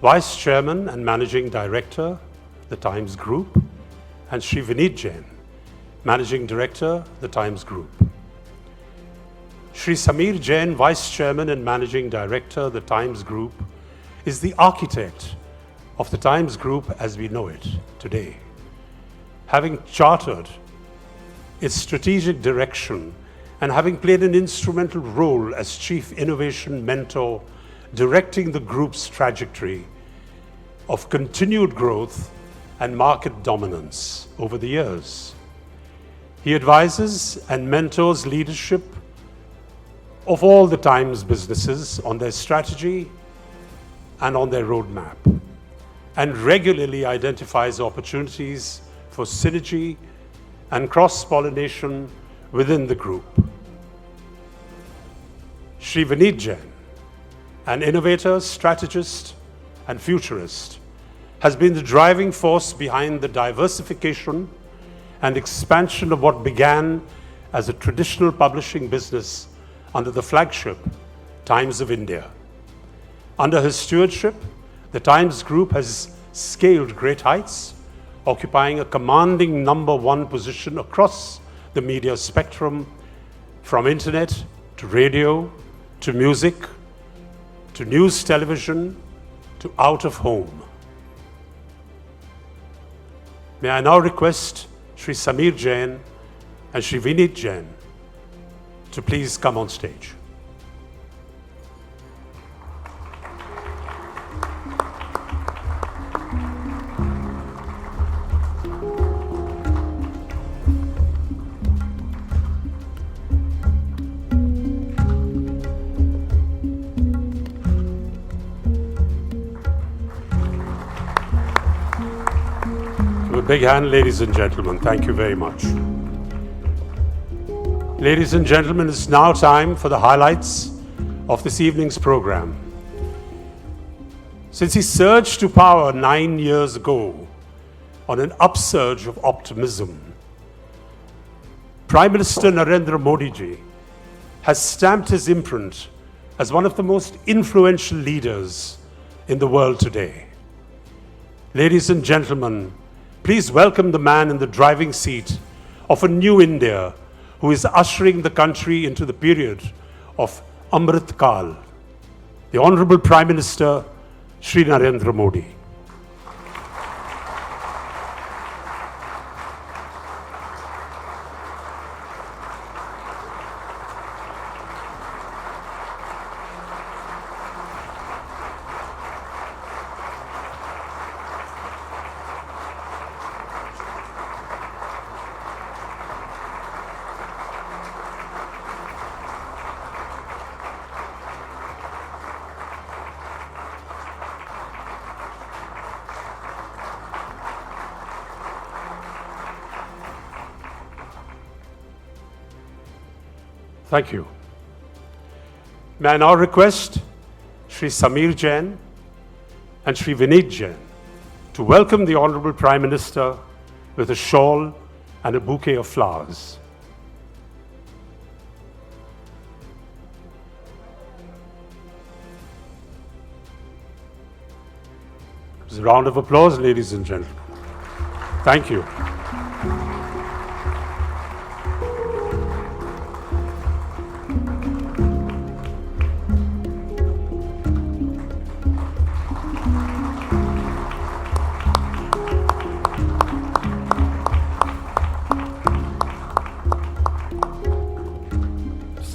Vice Chairman and Managing Director, The Times Group, and Shri Vineet Jain, Managing Director, The Times Group. Shri Samir Jain, Vice Chairman and Managing Director, The Times Group, is the architect of The Times Group as we know it today, having chartered its strategic direction and having played an instrumental role as Chief Innovation Mentor, directing the group's trajectory of continued growth and market dominance over the years. He advises and mentors leadership of all the Times businesses on their strategy and on their roadmap, and regularly identifies opportunities for synergy and cross-pollination within the group. Shri Vineet Jain, an innovator, strategist, and futurist, has been the driving force behind the diversification and expansion of what began as a traditional publishing business under the flagship Times of India. Under his stewardship, the Times Group has scaled great heights, occupying a commanding #1 position across the media spectrum, from internet to radio to music to news television to out of home. May I now request Shri Samir Jain and Shri Vineet Jain to please come on stage. A big hand, ladies and gentlemen. Thank you very much. Ladies and gentlemen, it's now time for the highlights of this evening's program. Since he surged to power 9 years ago on an upsurge of optimism, Prime Minister Narendra Modi ji has stamped his imprint as one of the most influential leaders in the world today. Ladies and gentlemen, please welcome the man in the driving seat of a new India who is ushering the country into the period of Amrit Kal, the Honorable Prime Minister, Shri Narendra Modi. Thank you. May I now request Shri Samir Jain and Shri Vineet Jain to welcome the Honorable Prime Minister with a shawl and a bouquet of flowers. Just a round of applause, ladies and gentlemen. Thank you.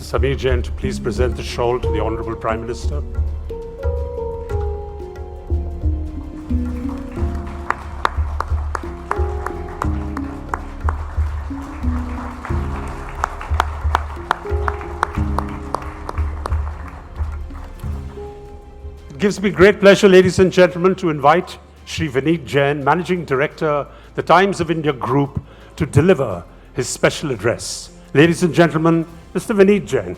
Samir Jain to please present the shawl to the Honorable Prime Minister. It gives me great pleasure, ladies and gentlemen, to invite Shri Vineet Jain, Managing Director, The Times of India Group, to deliver his special address. Ladies and gentlemen, Mr. Vineet Jain.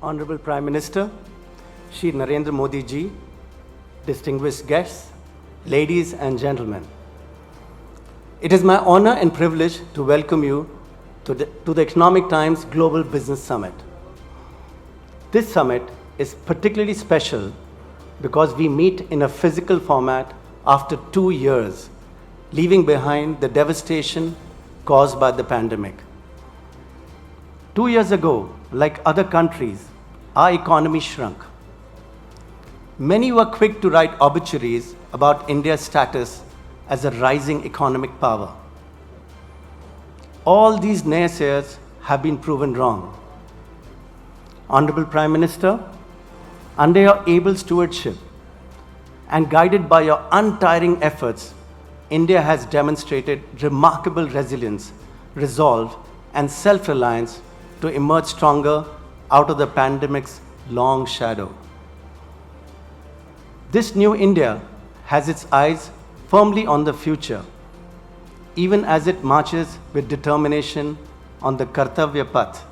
Honorable Prime Minister, Shri Narendra Modi ji, distinguished guests, ladies and gentlemen. It is my honor and privilege to welcome you to the Economic Times Global Business Summit. This summit is particularly special because we meet in a physical format after 2 years, leaving behind the devastation caused by the pandemic. 2 years ago, like other countries, our economy shrunk. Many were quick to write obituaries about India's status as a rising economic power. All these naysayers have been proven wrong. Honorable Prime Minister, under your able stewardship and guided by your untiring efforts, India has demonstrated remarkable resilience, resolve, and self-reliance to emerge stronger out of the pandemic's long shadow. This new India has its eyes firmly on the future, even as it marches with determination on the Kartavya Path.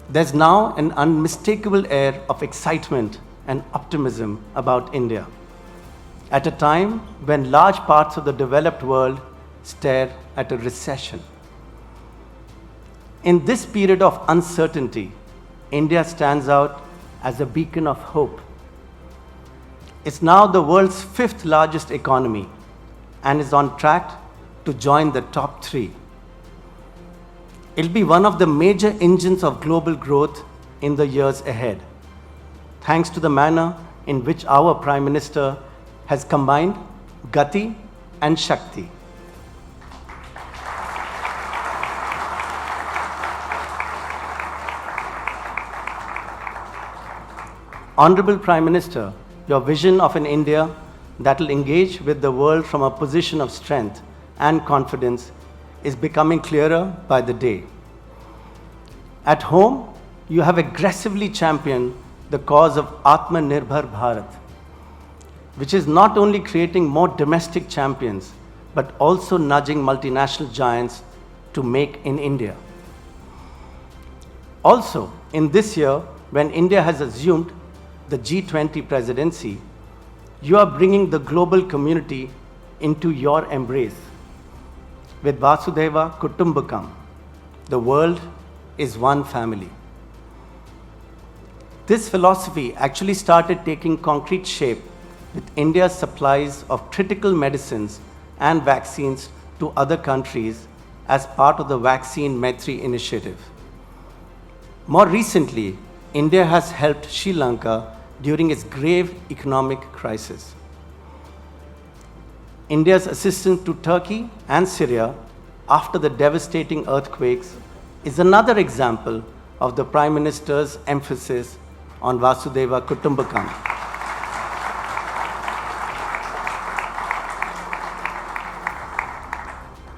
There's now an unmistakable air of excitement and optimism about India, at a time when large parts of the developed world stare at a recession. In this period of uncertainty, India stands out as a beacon of hope. It's now the world's 5th largest economy and is on track to join the top 3. It'll be one of the major engines of global growth in the years ahead, thanks to the manner in which our Prime Minister has combined Gati and Shakti. Honorable Prime Minister, your vision of an India that will engage with the world from a position of strength and confidence is becoming clearer by the day. At home, you have aggressively championed the cause of Atmanirbhar Bharat, which is not only creating more domestic champions, but also nudging multinational giants to make in India. Also, in this year, when India has assumed the G20 presidency, you are bringing the global community into your embrace. With Vasudhaiva Kutumbakam, the world is one family. This philosophy actually started taking concrete shape with India's supplies of critical medicines and vaccines to other countries as part of the Vaccine Maitri initiative. More recently, India has helped Sri Lanka during its grave economic crisis. India's assistance to Turkey and Syria after the devastating earthquakes is another example of the Prime Minister's emphasis on Vasudhaiva Kutumbakam.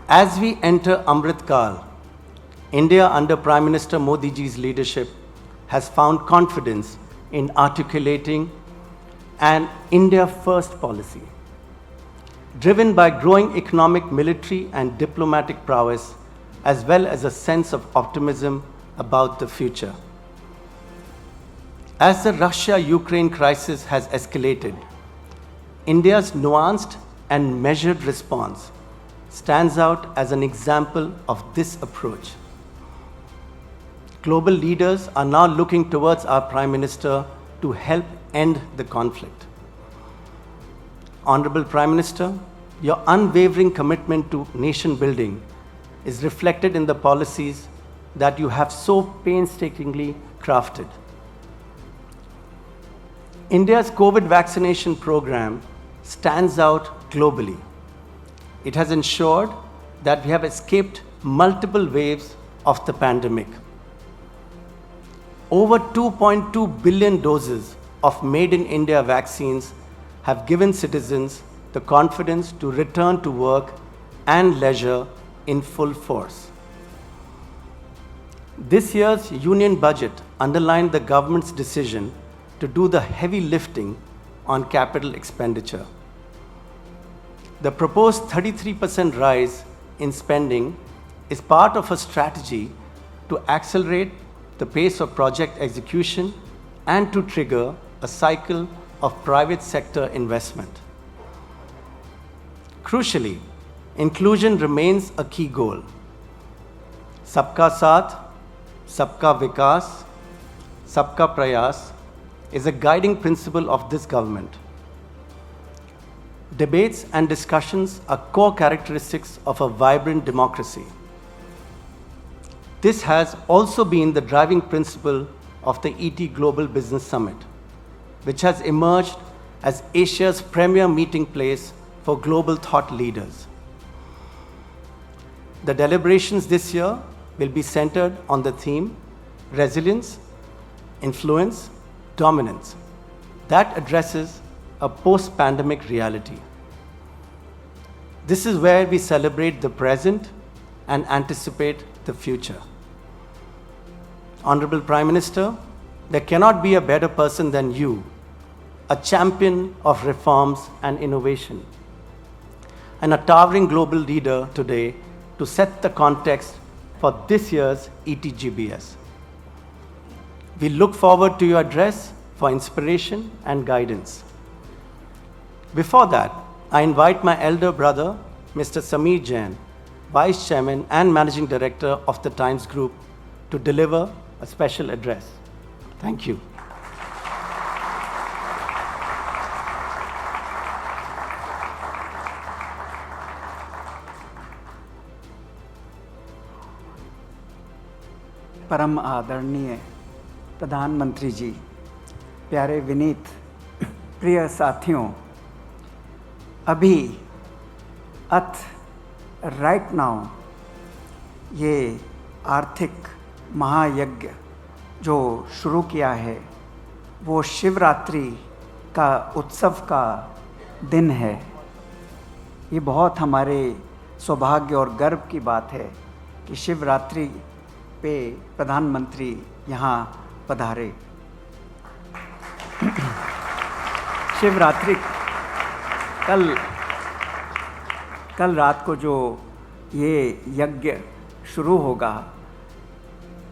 As we enter Amrit Kal, India under Prime Minister Modi ji's leadership has found confidence in articulating an India First policy, driven by growing economic, military, and diplomatic prowess, as well as a sense of optimism about the future. As the Russia-Ukraine crisis has escalated, India's nuanced and measured response stands out as an example of this approach. Global leaders are now looking towards our Prime Minister to help end the conflict. Honorable Prime Minister, your unwavering commitment to nation building is reflected in the policies that you have so painstakingly crafted. India's COVID vaccination program stands out globally. It has ensured that we have escaped multiple waves of the pandemic. Over 2.2 billion doses of made in India vaccines have given citizens the confidence to return to work and leisure in full force. This year's union budget underlined the government's decision to do the heavy lifting on capital expenditure. The proposed 33% rise in spending is part of a strategy to accelerate the pace of project execution and to trigger a cycle of private sector investment. Crucially, inclusion remains a key goal. सबका साथ, सबका विकास, सबका प्रयास is a guiding principle of this government. Debates and discussions are core characteristics of a vibrant democracy. This has also been the driving principle of the ET Global Business Summit, which has emerged as Asia's premier meeting place for global thought leaders. The deliberations this year will be centered on the theme Resilience, Influence, Dominance that addresses a post-pandemic reality. This is where we celebrate the present and anticipate the future. Honorable Prime Minister, there cannot be a better person than you, a champion of reforms and innovation, and a towering global leader today to set the context for this year's ETGBS. We look forward to your address for inspiration and guidance. Before that, I invite my elder brother, Mr. Sameer Jain, Vice Chairman and Managing Director of the Times Group, to deliver a special address. Thank you. परम आदरणीय प्रधानमंत्री जी, प्यारे विनीत, प्रिय साथियों, अभी right now ये आर्थिक महायज्ञ जो शुरू किया है वो शिवरात्रि का उत्सव का दिन है। ये बहुत हमारे सौभाग्य और गर्व की बात है कि शिवरात्रि पे प्रधानमंत्री यहाँ पधारे। शिवरात्रि कल रात को जो ये यज्ञ शुरू होगा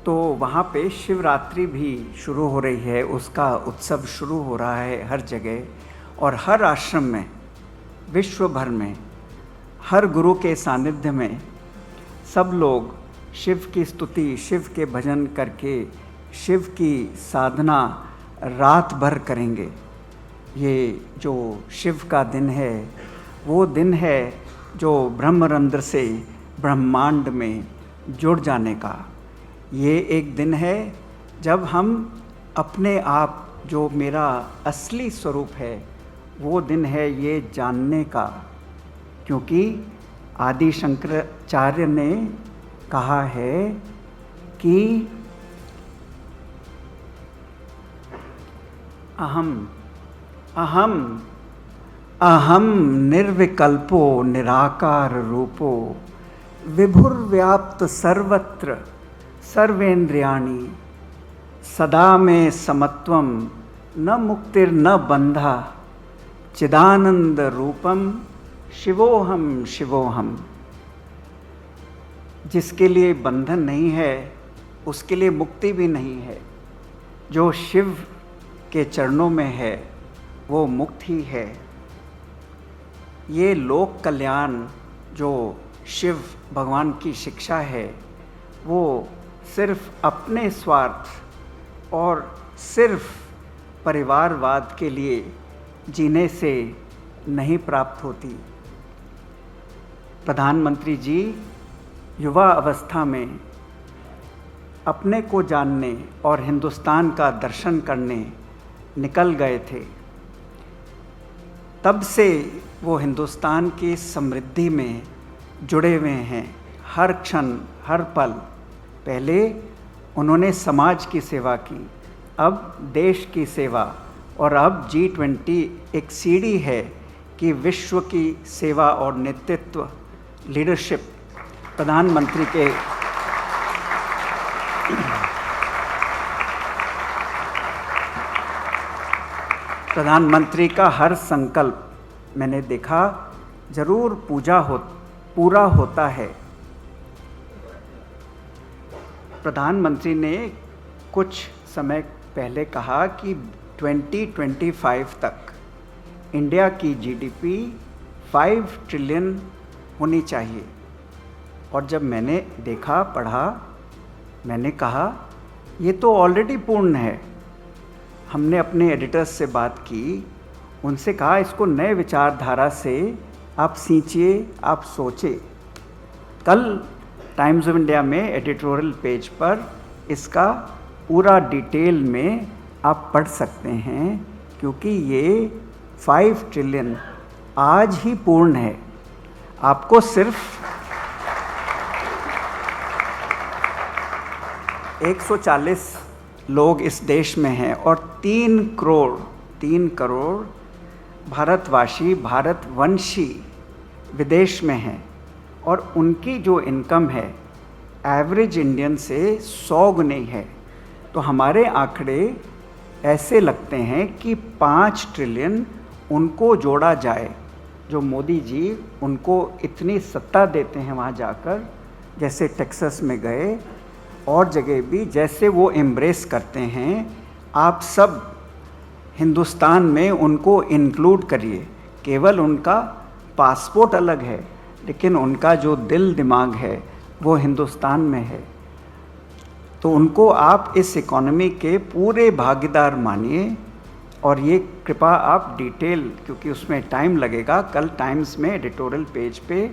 तो वहाँ पे शिवरात्रि भी शुरू हो रही है, उसका उत्सव शुरू हो रहा है हर जगह और हर आश्रम में, विश्व भर में, हर गुरु के सानिध्य में सब लोग शिव की स्तुति, शिव के भजन करके शिव की साधना रात भर करेंगे। ये जो शिव का दिन है वो दिन है जो ब्रह्मरंध्र से ब्रह्मांड में जुड़ जाने का। ये एक दिन है जब हम अपने आप जो मेरा असली स्वरूप है वो दिन है ये जानने का, क्योंकि आदि शंकराचार्य ने कहा है कि अहम निर्विकल्पो निराकार रूपो विभुर्व्याप्त सर्वत्र सर्वेन्द्रियाणि सदा में समत्वम न मुक्तिर न बंधा चिदानंद रूपम शिवोहम शिवोहम। जिसके लिए बंधन नहीं है उसके लिए मुक्ति भी नहीं है। जो शिव के चरणों में है वो मुक्त ही है। ये लोक कल्याण जो शिव भगवान की शिक्षा है वो सिर्फ अपने स्वार्थ और सिर्फ परिवारवाद के लिए जीने से नहीं प्राप्त होती। प्रधानमंत्री जी युवा अवस्था में अपने को जानने और हिंदुस्तान का दर्शन करने निकल गए थे। तब से वो हिंदुस्तान की समृद्धि में जुड़े हुए हैं, हर क्षण हर पल। पहले उन्होंने समाज की सेवा की, अब देश की सेवा, और अब G20 एक सीढ़ी है कि विश्व की सेवा और नेतृत्व, लीडरशिप प्रधानमंत्री का हर संकल्प मैंने देखा जरूर पूरा होता है। प्रधानमंत्री ने कुछ समय पहले कहा कि 2025 तक इंडिया की GDP 5 ट्रिलियन होनी चाहिए। और जब मैंने देखा, पढ़ा, मैंने कहा ये तो ऑलरेडी पूर्ण है। हमने अपने एडिटर्स से बात की, उनसे कहा इसको नए विचारधारा से आप सींचिए, आप सोचिए। कल टाइम्स ऑफ इंडिया में एडिटोरियल पेज पर इसका पूरा डिटेल में आप पढ़ सकते हैं, क्योंकि ये 5 ट्रिलियन आज ही पूर्ण है। आपको सिर्फ 140 लोग इस देश में हैं और 3 करोड़ भारतवासी, भारतवंशी विदेश में हैं, और उनकी जो इनकम है एवरेज इंडियन से 100 गुनी है। तो हमारे आंकड़े ऐसे लगते हैं कि 5 ट्रिलियन उनको जोड़ा जाए, जो मोदी जी उनको इतनी सत्ता देते हैं वहाँ जाकर, जैसे टेक्सास में गए और जगह भी, जैसे वो एम्ब्रेस करते हैं। आप सब हिंदुस्तान में उनको इंक्लूड करिए। केवल उनका पासपोर्ट अलग है, लेकिन उनका जो दिल दिमाग है वो हिंदुस्तान में है। तो उनको आप इस इकॉनमी के पूरे भागीदार मानिए, और ये कृपा आप डिटेल, क्योंकि उसमें टाइम लगेगा, कल टाइम्स में एडिटोरियल पेज पे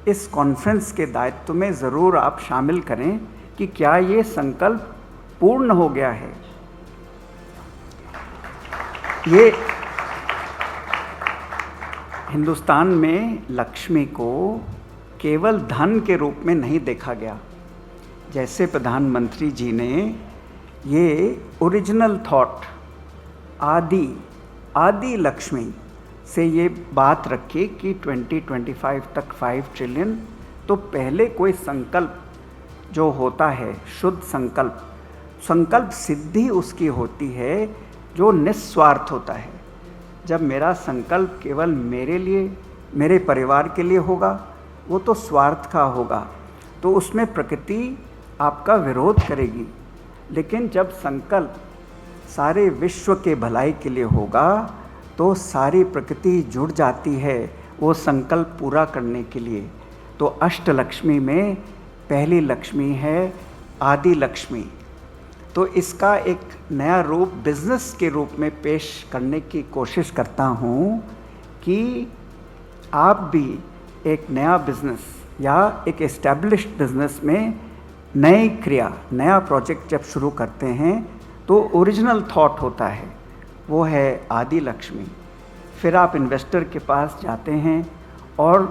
इस कॉन्फ्रेंस के दायित्व में ज़रूर आप शामिल करें कि क्या ये संकल्प पूर्ण हो गया है। ये हिंदुस्तान में लक्ष्मी को केवल धन के रूप में नहीं देखा गया। जैसे प्रधानमंत्री जी ने ये ओरिजिनल थॉट आदि लक्ष्मी से ये बात रखी कि 2025 तक 5 ट्रिलियन, तो पहले कोई संकल्प जो होता है, शुद्ध संकल्प सिद्धि उसकी होती है जो निस्वार्थ होता है। जब मेरा संकल्प केवल मेरे लिए, मेरे परिवार के लिए होगा, वो तो स्वार्थ का होगा, तो उसमें प्रकृति आपका विरोध करेगी। लेकिन जब संकल्प सारे विश्व के भलाई के लिए होगा, तो सारी प्रकृति जुड़ जाती है वो संकल्प पूरा करने के लिए। तो अष्टलक्ष्मी में पहली लक्ष्मी है आदि लक्ष्मी। तो इसका एक नया रूप बिजनेस के रूप में पेश करने की कोशिश करता हूँ कि आप भी एक नया बिजनेस या एक एस्टैब्लिश्ड बिजनेस में नई क्रिया, नया प्रोजेक्ट जब शुरू करते हैं तो ओरिजिनल थॉट होता है, वो है आदि लक्ष्मी। फिर आप इन्वेस्टर के पास जाते हैं और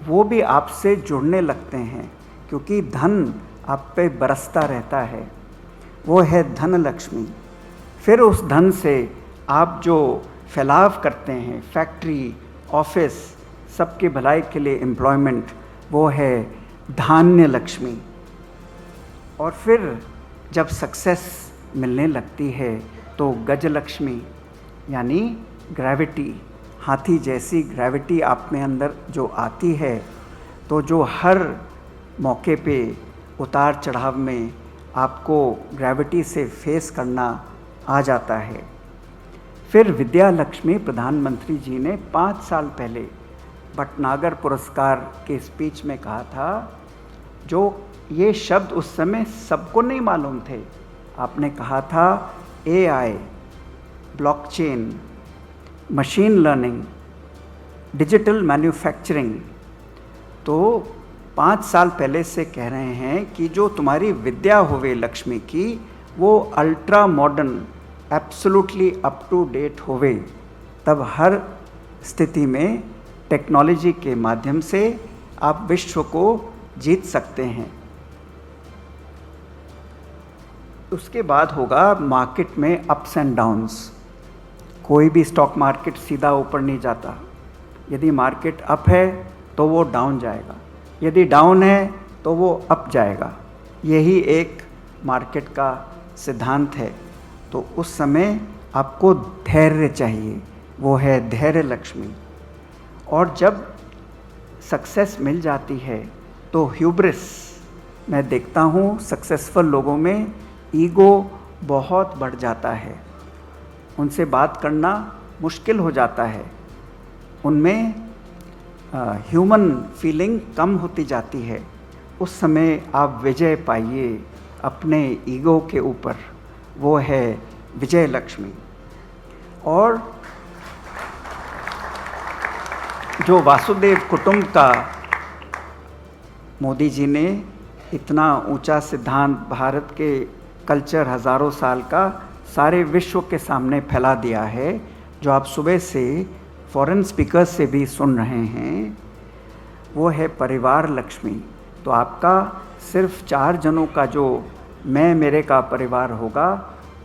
वो भी आपसे जुड़ने लगते हैं, क्योंकि धन आप पे बरसता रहता है, वो है धन लक्ष्मी। फिर उस धन से आप जो फैलाव करते हैं, फैक्ट्री, ऑफिस, सबके भलाई के लिए एम्प्लॉयमेंट, वो है धान्य लक्ष्मी। और फिर जब सक्सेस मिलने लगती है तो गज लक्ष्मी, यानी ग्रेविटी, हाथी जैसी ग्रेविटी आप में अंदर जो आती है, तो जो हर मौके पे उतार चढ़ाव में आपको ग्रेविटी से फेस करना आ जाता है। फिर विद्या लक्ष्मी, प्रधानमंत्री जी ने 5 साल पहले भटनागर पुरस्कार के स्पीच में कहा था, जो ये शब्द उस समय सबको नहीं मालूम थे। आपने कहा था AI, blockchain, machine learning, digital manufacturing. तो 5 साल पहले से कह रहे हैं कि जो तुम्हारी विद्या होवे लक्ष्मी की, वो ultra modern, absolutely up to date होवे, तब हर स्थिति में टेक्नोलॉजी के माध्यम से आप विश्व को जीत सकते हैं। उसके बाद होगा मार्केट में अप्स एंड डाउन्स। कोई भी स्टॉक मार्केट सीधा ऊपर नहीं जाता। यदि मार्केट अप है तो वो डाउन जाएगा, यदि डाउन है तो वो अप जाएगा। यही एक मार्केट का सिद्धांत है। तो उस समय आपको धैर्य चाहिए, वो है धैर्य लक्ष्मी। और जब सक्सेस मिल जाती है तो ह्यूब्रिस, मैं देखता हूँ सक्सेसफुल लोगों में ईगो बहुत बढ़ जाता है, उनसे बात करना मुश्किल हो जाता है, उनमें ह्यूमन फीलिंग कम होती जाती है। उस समय आप विजय पाइए अपने ईगो के ऊपर, वो है विजय लक्ष्मी। और जो वासुदेव कुटुंब का मोदी जी ने इतना ऊंचा सिद्धांत भारत के कल्चर हज़ारों साल का सारे विश्व के सामने फैला दिया है, जो आप सुबह से फॉरेन स्पीकर्स से भी सुन रहे हैं, वो है परिवार लक्ष्मी। तो आपका सिर्फ 4 जनों का जो मैं मेरे का परिवार होगा,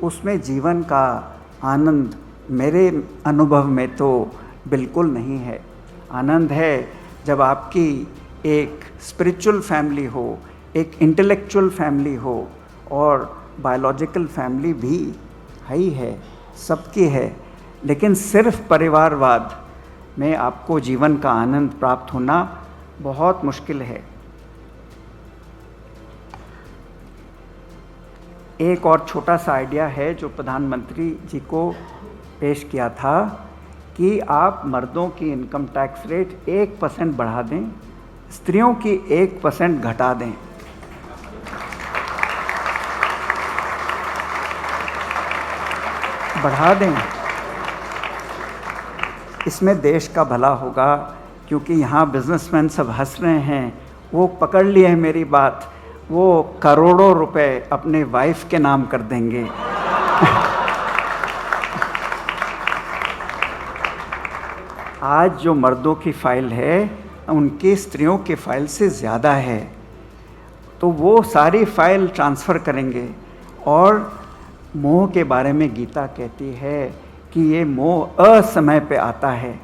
उसमें जीवन का आनंद मेरे अनुभव में तो बिल्कुल नहीं है। आनंद है जब आपकी एक स्पिरिचुअल फैमिली हो, एक इंटेलेक्चुअल फैमिली हो, और बायोलॉजिकल फैमिली भी ही है, सबकी है, लेकिन सिर्फ परिवारवाद में आपको जीवन का आनंद प्राप्त होना बहुत मुश्किल है। एक और छोटा सा आइडिया है जो प्रधानमंत्री जी को पेश किया था कि आप मर्दों की इनकम टैक्स रेट 1% बढ़ा दें, स्त्रियों की 1% घटा दें। बढ़ा दें, इसमें देश का भला होगा, क्योंकि यहाँ बिजनेसमैन सब हंस रहे हैं, वो पकड़ लिए हैं मेरी बात, वो करोड़ों रुपए अपने वाइफ के नाम कर देंगे। आज जो मर्दों की फाइल है उनकी स्त्रियों के फाइल से ज़्यादा है, तो वो सारी फाइल ट्रांसफ़र करेंगे। और मोह के बारे में गीता कहती है कि ये मोह असमय पे आता है,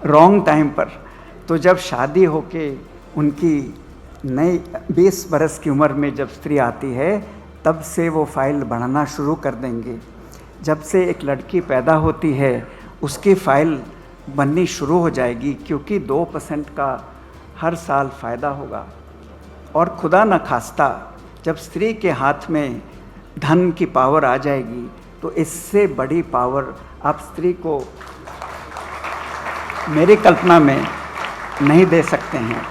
रॉन्ग टाइम पर। तो जब शादी होके उनकी नई 20 बरस की उम्र में जब स्त्री आती है, तब से वो फाइल बढ़ाना शुरू कर देंगे। जब से एक लड़की पैदा होती है, उसकी फाइल बननी शुरू हो जाएगी, क्योंकि 2% का हर साल फ़ायदा होगा। और खुदा न खास्ता जब स्त्री के हाथ में धन की पावर आ जाएगी, तो इससे बड़ी पावर आप स्त्री को मेरी कल्पना में नहीं दे सकते हैं।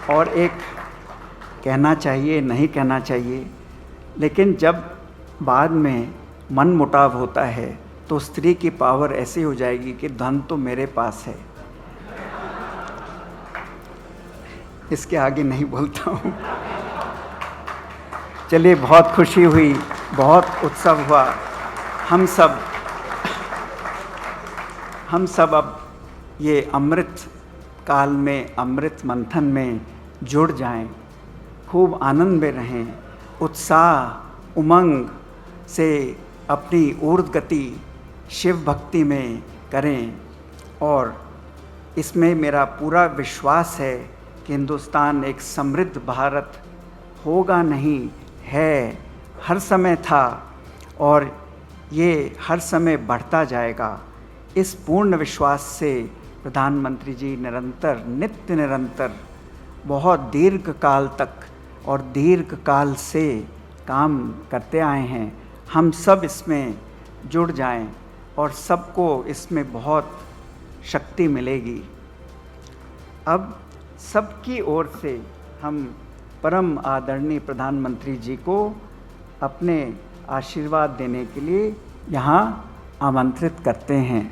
और एक कहना चाहिए, नहीं कहना चाहिए, लेकिन जब बाद में मन मुटाव होता है, तो स्त्री की पावर ऐसी हो जाएगी कि धन तो मेरे पास है। इसके आगे नहीं बोलता हूँ। चलिए, बहुत खुशी हुई, बहुत उत्सव हुआ। हम सब अब ये अमृत काल में, अमृत मंथन में जुड़ जाएं, खूब आनंद में रहें, उत्साह उमंग से अपनी ऊर्ध्व गति शिव भक्ति में करें। और इसमें मेरा पूरा विश्वास है कि हिंदुस्तान एक समृद्ध भारत होगा, नहीं है, हर समय था और ये हर समय बढ़ता जाएगा। इस पूर्ण विश्वास से प्रधानमंत्री जी निरंतर, नित्य निरंतर, बहुत दीर्घ काल तक और दीर्घ काल से काम करते आए हैं। हम सब इसमें जुड़ जाएं और सबको इसमें बहुत शक्ति मिलेगी। अब सबकी ओर से हम परम आदरणीय प्रधानमंत्री जी को अपने आशीर्वाद देने के लिए यहाँ आमंत्रित करते हैं।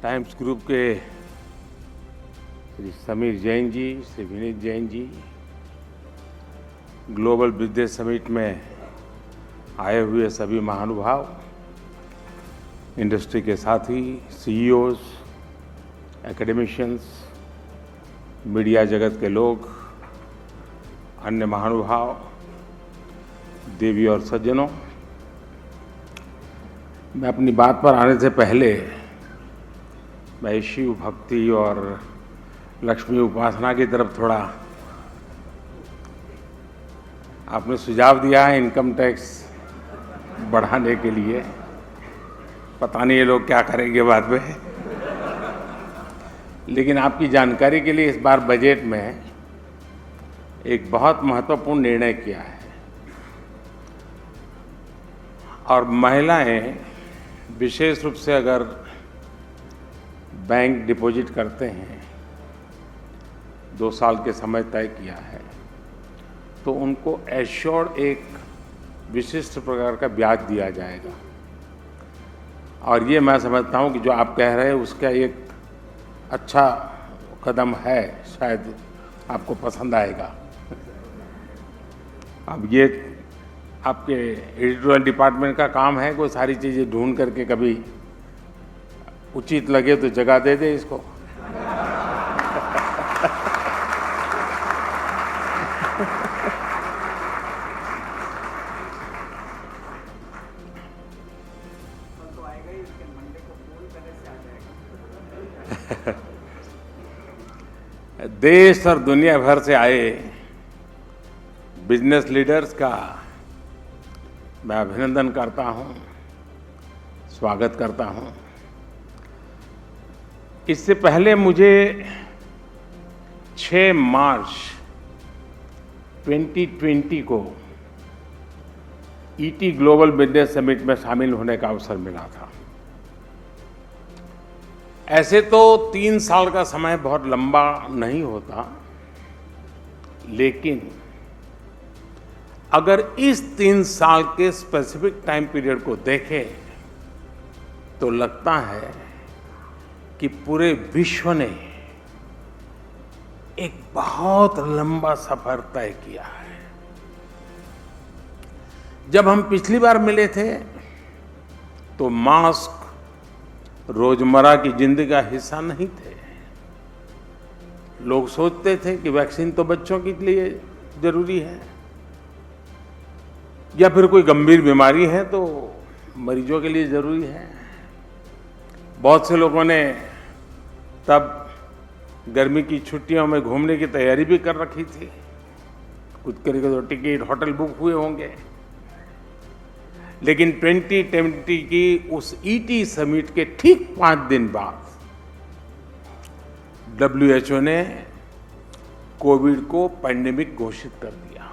टाइम्स ग्रुप के Shri Sameer Jain ji, Shri Vineet Jain ji, global business summit में आए हुए सभी महानुभाव, इंडस्ट्री के साथी, सीईओज, एकेडमिशियंस, मीडिया जगत के लोग, अन्य महानुभाव, देवी और सज्जनों, मैं अपनी बात पर आने से पहले मैं शिव भक्ति और लक्ष्मी उपासना की तरफ थोड़ा, आपने सुझाव दिया है इनकम टैक्स बढ़ाने के लिए, पता नहीं ये लोग क्या करेंगे बाद में। लेकिन आपकी जानकारी के लिए इस बार बजट में एक बहुत महत्वपूर्ण निर्णय किया है और महिलाएं विशेष रूप से अगर बैंक डिपॉजिट करते हैं 2 साल के समय तय किया है तो उनको एश्योर्ड एक विशिष्ट प्रकार का ब्याज दिया जाएगा और ये मैं समझता हूँ कि जो आप कह रहे हैं उसका एक अच्छा कदम है, शायद आपको पसंद आएगा। अब ये आपके एडिटोरियल डिपार्टमेंट का काम है कोई सारी चीज़ें ढूंढ करके कभी उचित लगे तो जगह दे दे इसको। देश और दुनिया भर से आए बिजनेस लीडर्स का मैं अभिनंदन करता हूं, स्वागत करता हूं। इससे पहले मुझे 6 मार्च 2020 को ईटी ग्लोबल बिजनेस समिट में शामिल होने का अवसर मिला था। ऐसे तो 3 साल का समय बहुत लंबा नहीं होता, लेकिन अगर इस 3 साल के स्पेसिफिक टाइम पीरियड को देखें तो लगता है कि पूरे विश्व ने एक बहुत लंबा सफर तय किया है। जब हम पिछली बार मिले थे तो मास्क रोजमर्रा की जिंदगी का हिस्सा नहीं थे। लोग सोचते थे कि वैक्सीन तो बच्चों के लिए जरूरी है या फिर कोई गंभीर बीमारी है तो मरीजों के लिए जरूरी है। बहुत से लोगों ने तब गर्मी की छुट्टियों में घूमने की तैयारी भी कर रखी थी। कुछ करके तो टिकट होटल बुक हुए होंगे, लेकिन 2020 की उस ईटी समिट के ठीक 5 दिन बाद WHO ने कोविड को पैंडेमिक घोषित कर दिया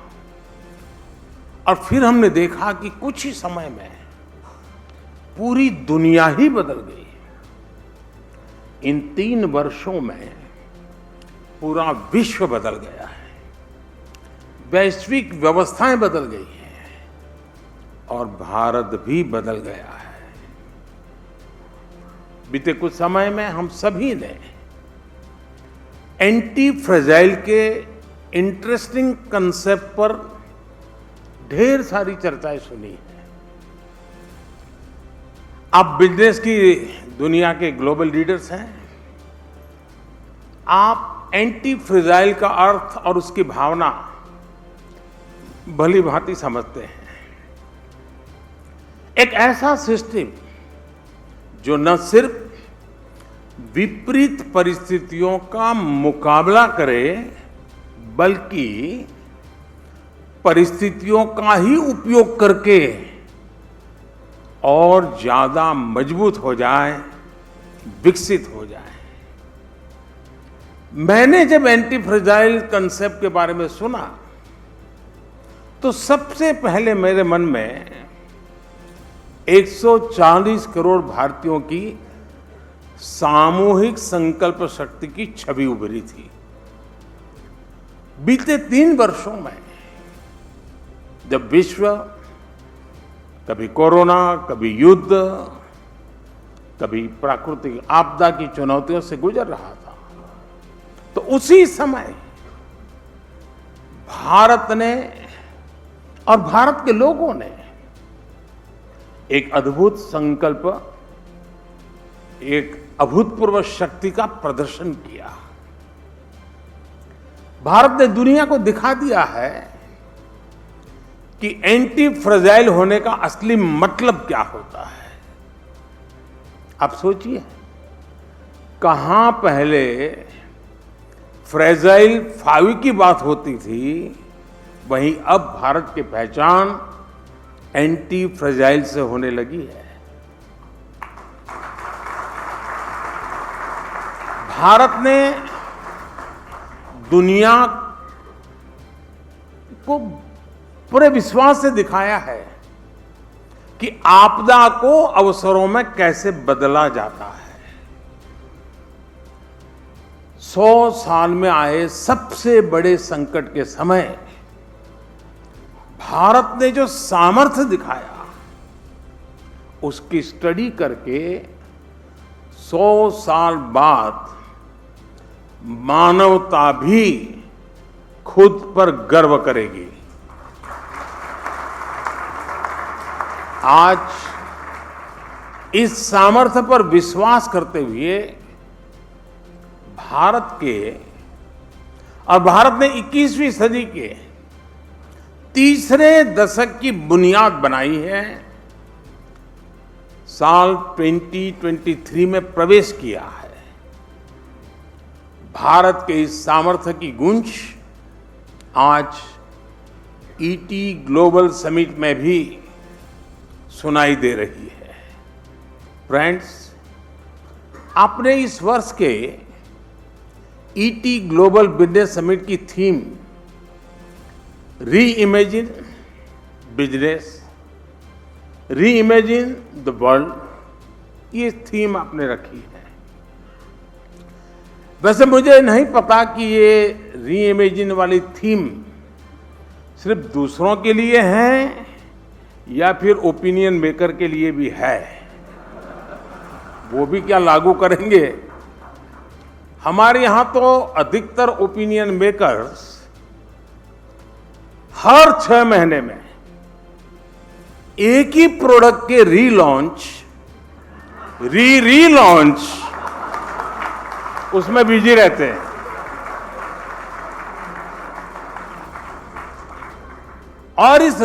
और फिर हमने देखा कि कुछ ही समय में पूरी दुनिया ही बदल गई। इन 3 वर्षों में पूरा विश्व बदल गया है, वैश्विक व्यवस्थाएं बदल गई हैं और भारत भी बदल गया है। बीते कुछ समय में हम सभी ने एंटी फ्रेजाइल के इंटरेस्टिंग कंसेप्ट पर ढेर सारी चर्चाएं सुनी है। आप बिजनेस की दुनिया के ग्लोबल लीडर्स हैं, आप एंटी फ्रेजाइल का अर्थ और उसकी भावना भली भांति समझते हैं। एक ऐसा सिस्टम जो न सिर्फ विपरीत परिस्थितियों का मुकाबला करे बल्कि परिस्थितियों का ही उपयोग करके और ज्यादा मजबूत हो जाए, विकसित हो जाए। मैंने जब एंटी फ्रेजाइल कंसेप्ट के बारे में सुना तो सबसे पहले मेरे मन में 140 करोड़ भारतीयों की सामूहिक संकल्प शक्ति की छवि उभरी थी। बीते 3 वर्षों में जब विश्व कभी कोरोना, कभी युद्ध, कभी प्राकृतिक आपदा की चुनौतियों से गुजर रहा था, तो उसी समय भारत ने और भारत के लोगों ने एक अद्भुत संकल्प, एक अभूतपूर्व शक्ति का प्रदर्शन किया। भारत ने दुनिया को दिखा दिया है कि एंटी फ्रेजाइल होने का असली मतलब क्या होता है। आप सोचिए, कहां पहले फ्रेजाइल 5 की बात होती थी, वहीं अब भारत की पहचान एंटी फ्रेजाइल से होने लगी है। भारत ने दुनिया को पूरे विश्वास से दिखाया है कि आपदा को अवसरों में कैसे बदला जाता है। 100 साल में आए सबसे बड़े संकट के समय भारत ने जो सामर्थ्य दिखाया, उसकी स्टडी करके 100 साल बाद मानवता भी खुद पर गर्व करेगी। आज इस सामर्थ्य पर विश्वास करते हुए भारत ने 21वीं सदी के तीसरे दशक की बुनियाद बनाई है। साल 2023 में प्रवेश किया है। भारत के इस सामर्थ्य की गूंज आज ईटी ग्लोबल समिट में भी सुनाई दे रही है। फ्रेंड्स, आपने इस वर्ष के ईटी ग्लोबल बिजनेस समिट की थीम री इमेजिन बिजनेस, री इमेजिन द वर्ल्ड, ये थीम आपने रखी है। वैसे मुझे नहीं पता कि ये री इमेजिन वाली थीम सिर्फ दूसरों के लिए है या फिर ओपिनियन मेकर के लिए भी है। वो भी क्या लागू करेंगे? हमारे यहां तो अधिकतर ओपिनियन मेकर्स हर 6 महीने में एक ही प्रोडक्ट के रीलॉन्च, रीलॉन्च उसमें बिजी रहते हैं। और इस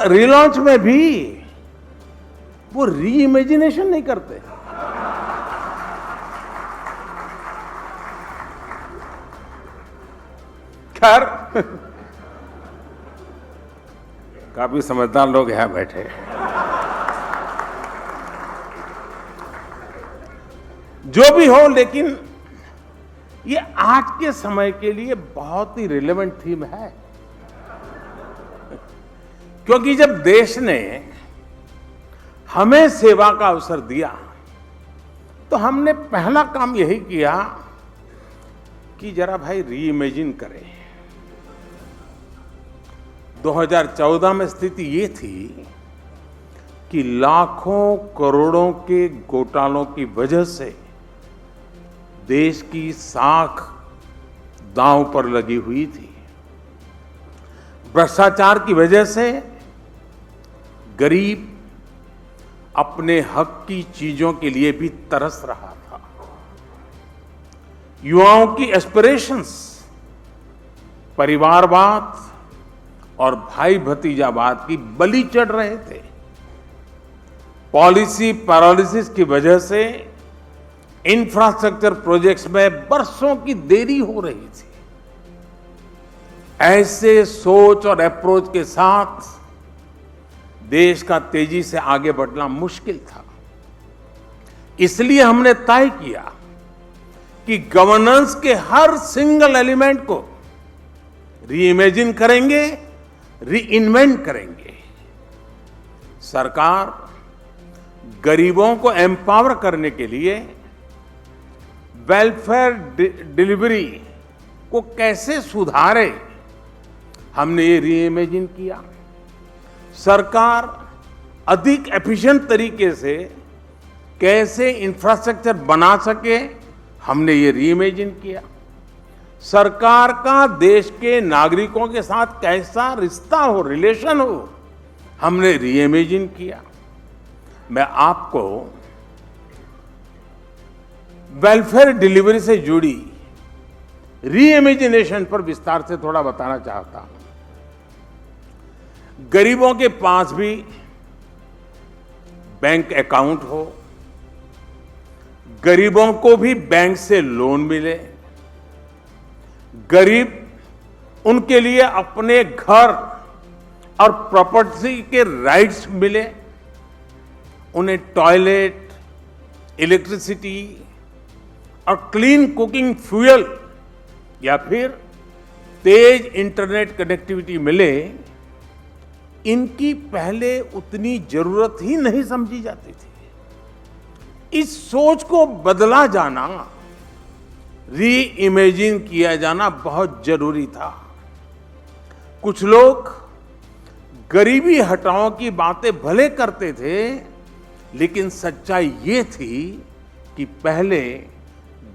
रीलॉन्च में भी वो री इमेजिनेशन नहीं करते। खैर, काफी समझदार लोग यहां बैठे। जो भी हो, लेकिन ये आज के समय के लिए बहुत ही रिलेवेंट थीम है, क्योंकि जब देश ने हमें सेवा का अवसर दिया तो हमने पहला काम यही किया कि जरा भाई री इमेजिन करें। 2014 में स्थिति ये थी कि लाखों करोड़ों के घोटालों की वजह से देश की साख दांव पर लगी हुई थी। भ्रष्टाचार की वजह से गरीब अपने हक की चीजों के लिए भी तरस रहा था। युवाओं की एस्पिरेशंस परिवारवाद और भाई भतीजावाद की बलि चढ़ रहे थे। पॉलिसी पैरालिसिस की वजह से इंफ्रास्ट्रक्चर प्रोजेक्ट्स में बरसों की देरी हो रही थी। ऐसे सोच और अप्रोच के साथ देश का तेजी से आगे बढ़ना मुश्किल था। इसलिए हमने तय किया कि गवर्नेंस के हर सिंगल एलिमेंट को रीइमेजिन करेंगे, रीइन्वेंट करेंगे। सरकार गरीबों को एम्पावर करने के लिए वेलफेयर डिलीवरी को कैसे सुधारे, हमने ये रीइमेजिन किया। सरकार अधिक एफिशिएंट तरीके से कैसे इंफ्रास्ट्रक्चर बना सके, हमने ये रीइमेजिन किया। सरकार का देश के नागरिकों के साथ कैसा रिश्ता हो, रिलेशन हो, हमने रीइमेजिन किया। मैं आपको वेलफेयर डिलीवरी से जुड़ी रीइमेजिनेशन पर विस्तार से थोड़ा बताना चाहता हूं। गरीबों के पास भी बैंक अकाउंट हो, गरीबों को भी बैंक से लोन मिले, गरीब उनके लिए अपने घर और प्रॉपर्टी के राइट्स मिले, उन्हें टॉयलेट, इलेक्ट्रिसिटी और क्लीन कुकिंग फ्यूल या फिर तेज इंटरनेट कनेक्टिविटी मिले, इनकी पहले उतनी जरूरत ही नहीं समझी जाती थी। इस सोच को बदला जाना, री इमेजिन किया जाना बहुत जरूरी था। कुछ लोग गरीबी हटाओ की बातें भले करते थे, लेकिन सच्चाई ये थी कि पहले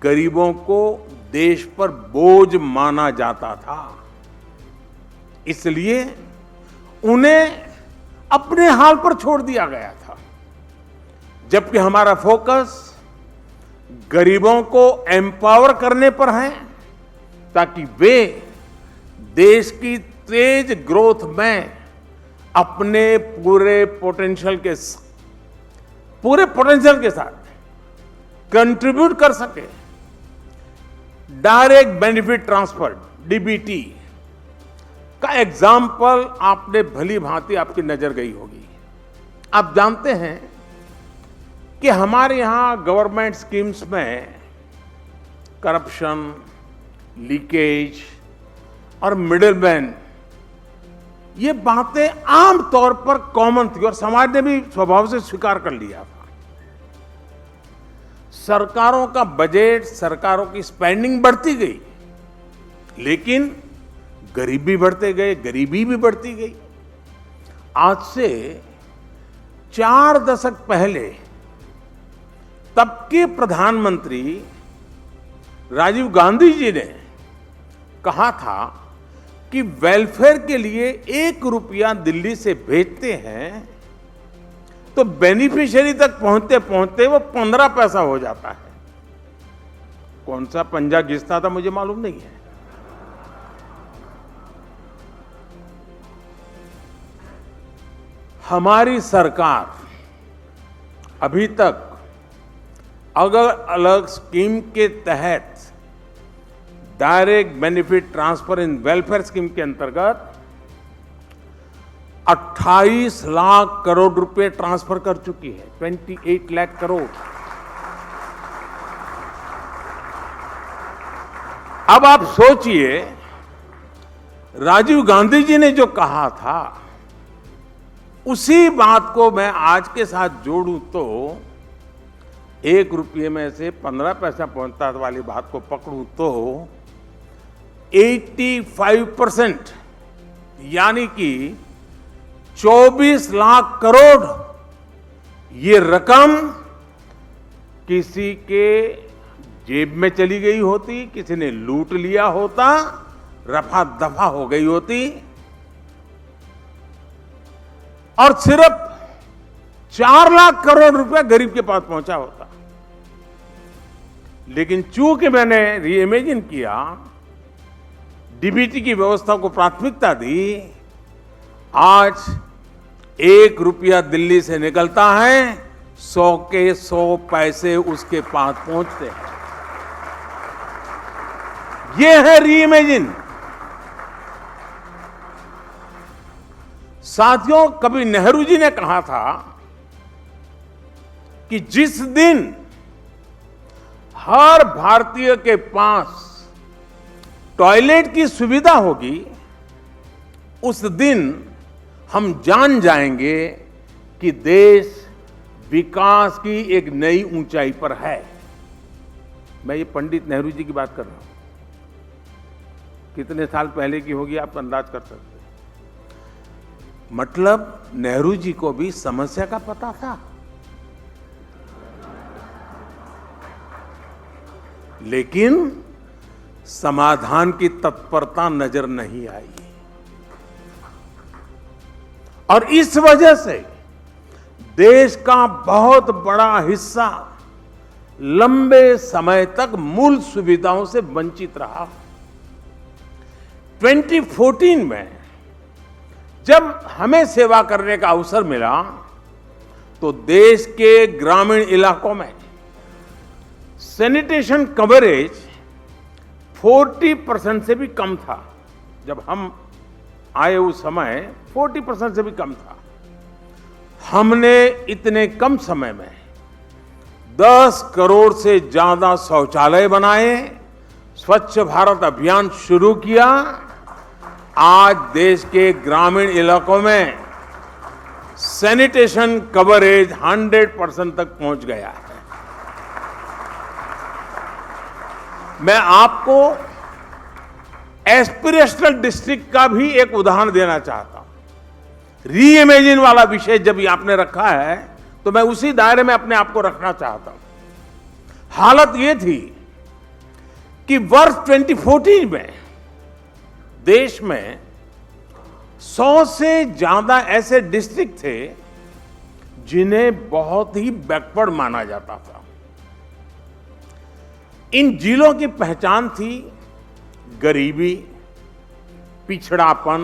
गरीबों को देश पर बोझ माना जाता था, इसलिए उन्हें अपने हाल पर छोड़ दिया गया था। जबकि हमारा फोकस गरीबों को एम्पावर करने पर है, ताकि वे देश की तेज ग्रोथ में अपने पूरे पोटेंशियल के साथ कंट्रीब्यूट कर सके। डायरेक्ट बेनिफिट ट्रांसफर, डीबीटी का एग्जाम्पल आपने भली भांति आपकी नजर गई होगी। आप जानते हैं कि हमारे यहां गवर्नमेंट स्कीम्स में करप्शन, लीकेज और मिडिलमैन, ये बातें आम तौर पर कॉमन थी और समाज ने भी स्वभाव से स्वीकार कर लिया था। सरकारों का बजट, सरकारों की स्पेंडिंग बढ़ती गई, लेकिन गरीबी बढ़ती गई। आज से 4 दशक पहले तब के प्रधानमंत्री राजीव गांधी जी ने कहा था कि वेलफेयर के लिए 1 रुपया दिल्ली से भेजते हैं तो बेनिफिशियरी तक पहुंचते पहुंचते वो 15 पैसा हो जाता है। कौन सा पंजा घिसता था मुझे मालूम नहीं है। हमारी सरकार अभी तक अलग अलग स्कीम के तहत डायरेक्ट बेनिफिट ट्रांसफर इन वेलफेयर स्कीम के अंतर्गत 28 लाख करोड़ रुपए ट्रांसफर कर चुकी है। 28 लाख करोड़। अब आप सोचिए, राजीव गांधी जी ने जो कहा था, उसी बात को मैं आज के साथ जोड़ूं तो 1 रुपये में से 15 पैसा पहुंचता वाली बात को पकड़ूं तो 85% यानी कि 24 लाख करोड़ ये रकम किसी के जेब में चली गई होती, किसी ने लूट लिया होता, रफा दफा हो गई होती और सिर्फ 4 लाख करोड़ रुपया गरीब के पास पहुंचा होता। लेकिन चूंकि मैंने रीइमेजिन किया, डीबीटी की व्यवस्था को प्राथमिकता दी, आज 1 रुपया दिल्ली से निकलता है, 100 के 100 पैसे उसके पास पहुंचते हैं। ये है रीइमेजिन। साथियों, कभी नेहरू जी ने कहा था कि जिस दिन हर भारतीय के पास टॉयलेट की सुविधा होगी, उस दिन हम जान जाएंगे कि देश विकास की एक नई ऊंचाई पर है। मैं ये पंडित नेहरू जी की बात कर रहा हूं। कितने साल पहले की होगी आप अंदाज कर सकते हैं। मतलब नेहरू जी को भी समस्या का पता था, लेकिन समाधान की तत्परता नजर नहीं आई। और इस वजह से देश का बहुत बड़ा हिस्सा लंबे समय तक मूल सुविधाओं से वंचित रहा। 2014 में जब हमें सेवा करने का अवसर मिला, तो देश के ग्रामीण इलाकों में सैनिटेशन कवरेज 40% से भी कम था। जब हम आए उस समय 40% से भी कम था। हमने इतने कम समय में 10 करोड़ से ज्यादा शौचालय बनाए, स्वच्छ भारत अभियान शुरू किया। आज देश के ग्रामीण इलाकों में सैनिटेशन कवरेज 100% तक पहुंच गया है। मैं आपको एस्पिरेशनल डिस्ट्रिक्ट का भी एक उदाहरण देना चाहता हूं। री इमेजिन वाला विषय जब आपने रखा है तो मैं उसी दायरे में अपने आप को रखना चाहता हूं। हालत यह थी कि वर्ष 2014 में देश में 100 से ज्यादा ऐसे डिस्ट्रिक्ट थे जिन्हें बहुत ही बैकवर्ड माना जाता था। इन जिलों की पहचान थी गरीबी, पिछड़ापन,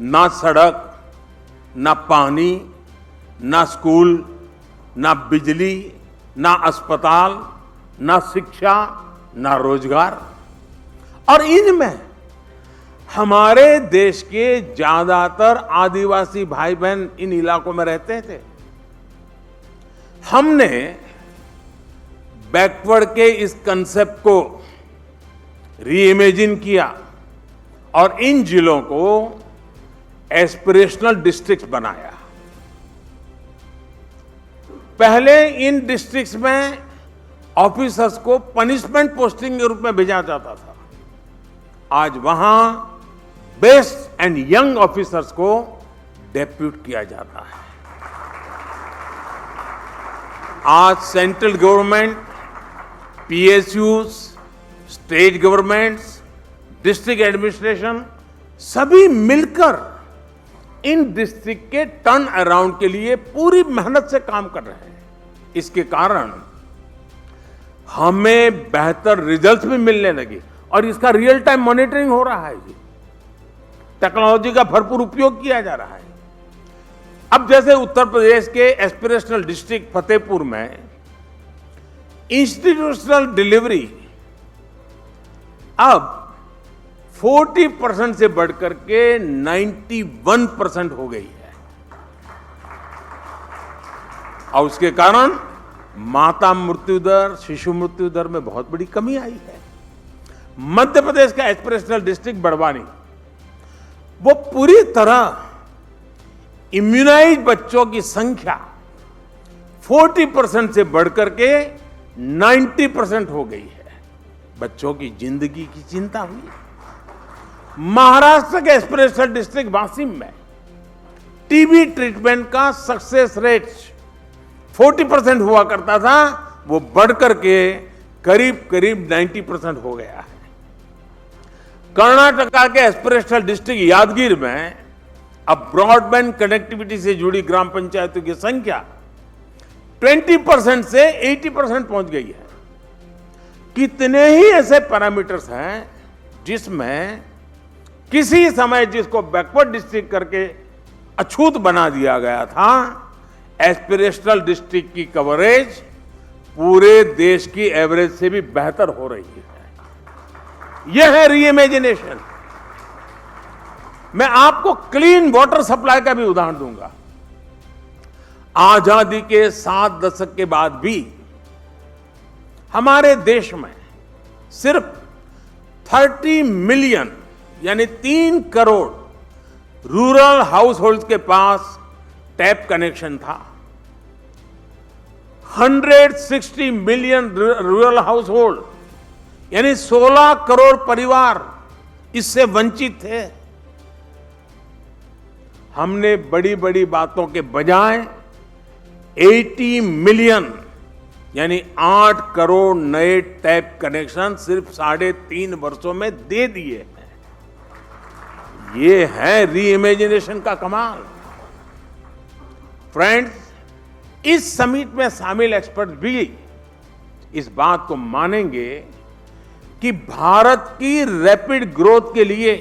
ना सड़क, ना पानी, ना स्कूल, ना बिजली, ना अस्पताल, ना शिक्षा, ना रोजगार। और इनमें हमारे देश के ज्यादातर आदिवासी भाई बहन इन इलाकों में रहते थे। हमने बैकवर्ड के इस कंसेप्ट को रीइमेजिन किया और इन जिलों को एस्पिरेशनल डिस्ट्रिक्ट्स बनाया। पहले इन डिस्ट्रिक्ट्स में ऑफिसर्स को पनिशमेंट पोस्टिंग के रूप में भेजा जाता था। आज वहां बेस्ट एंड यंग ऑफिसर्स को डेप्यूट किया जाता है। आज central government, PSUs, state governments, district administration सभी मिलकर इन डिस्ट्रिक्ट के टर्न अराउंड के लिए पूरी मेहनत से काम कर रहे हैं। इसके कारण हमें बेहतर रिजल्ट्स भी मिलने लगे और इसका रियल टाइम मॉनिटरिंग हो रहा है। टेक्नोलॉजी का भरपूर उपयोग किया जा रहा है। अब जैसे उत्तर प्रदेश के एस्पिरेशनल डिस्ट्रिक्ट फतेहपुर में इंस्टीट्यूशनल डिलीवरी अब 40% से बढ़कर के 91% हो गई है और उसके कारण माता मृत्यु दर, शिशु मृत्यु दर में बहुत बड़ी कमी आई है। मध्य प्रदेश का एस्पिरेशनल डिस्ट्रिक्ट बड़वानी, वो पूरी तरह इम्यूनाइज बच्चों की संख्या 40% से बढ़कर के 90% हो गई है। बच्चों की जिंदगी की चिंता हुई। महाराष्ट्र के एस्पिरेशनल डिस्ट्रिक्ट वाशिम में टीबी ट्रीटमेंट का सक्सेस रेट 40% हुआ करता था, वो बढ़कर के करीब करीब 90% हो गया है। कर्नाटका के एस्पिरेशनल डिस्ट्रिक्ट यादगीर में अब ब्रॉडबैंड कनेक्टिविटी से जुड़ी ग्राम पंचायतों की संख्या 20% से 80% पहुंच गई है। कितने ही ऐसे पैरामीटर्स हैं जिसमें किसी समय जिसको बैकवर्ड डिस्ट्रिक्ट करके अछूत बना दिया गया था, एस्पिरेशनल डिस्ट्रिक्ट की कवरेज पूरे देश की एवरेज से भी बेहतर हो रही है। यह है रीइमेजिनेशन। मैं आपको क्लीन वाटर सप्लाई का भी उदाहरण दूंगा। आजादी के 7 दशक के बाद भी हमारे देश में सिर्फ 30 मिलियन यानी 3 करोड़ रूरल हाउस होल्ड के पास टैप कनेक्शन था। 160 मिलियन रूरल हाउस होल्ड यानी 16 करोड़ परिवार इससे वंचित थे। हमने बड़ी बड़ी बातों के बजाय 80 मिलियन यानी 8 करोड़ नए टैप कनेक्शन सिर्फ 3.5 वर्षों में दे दिए हैं। ये है रीइमेजिनेशन का कमाल। फ्रेंड्स, इस समिट में शामिल एक्सपर्ट भी इस बात को मानेंगे कि भारत की रैपिड ग्रोथ के लिए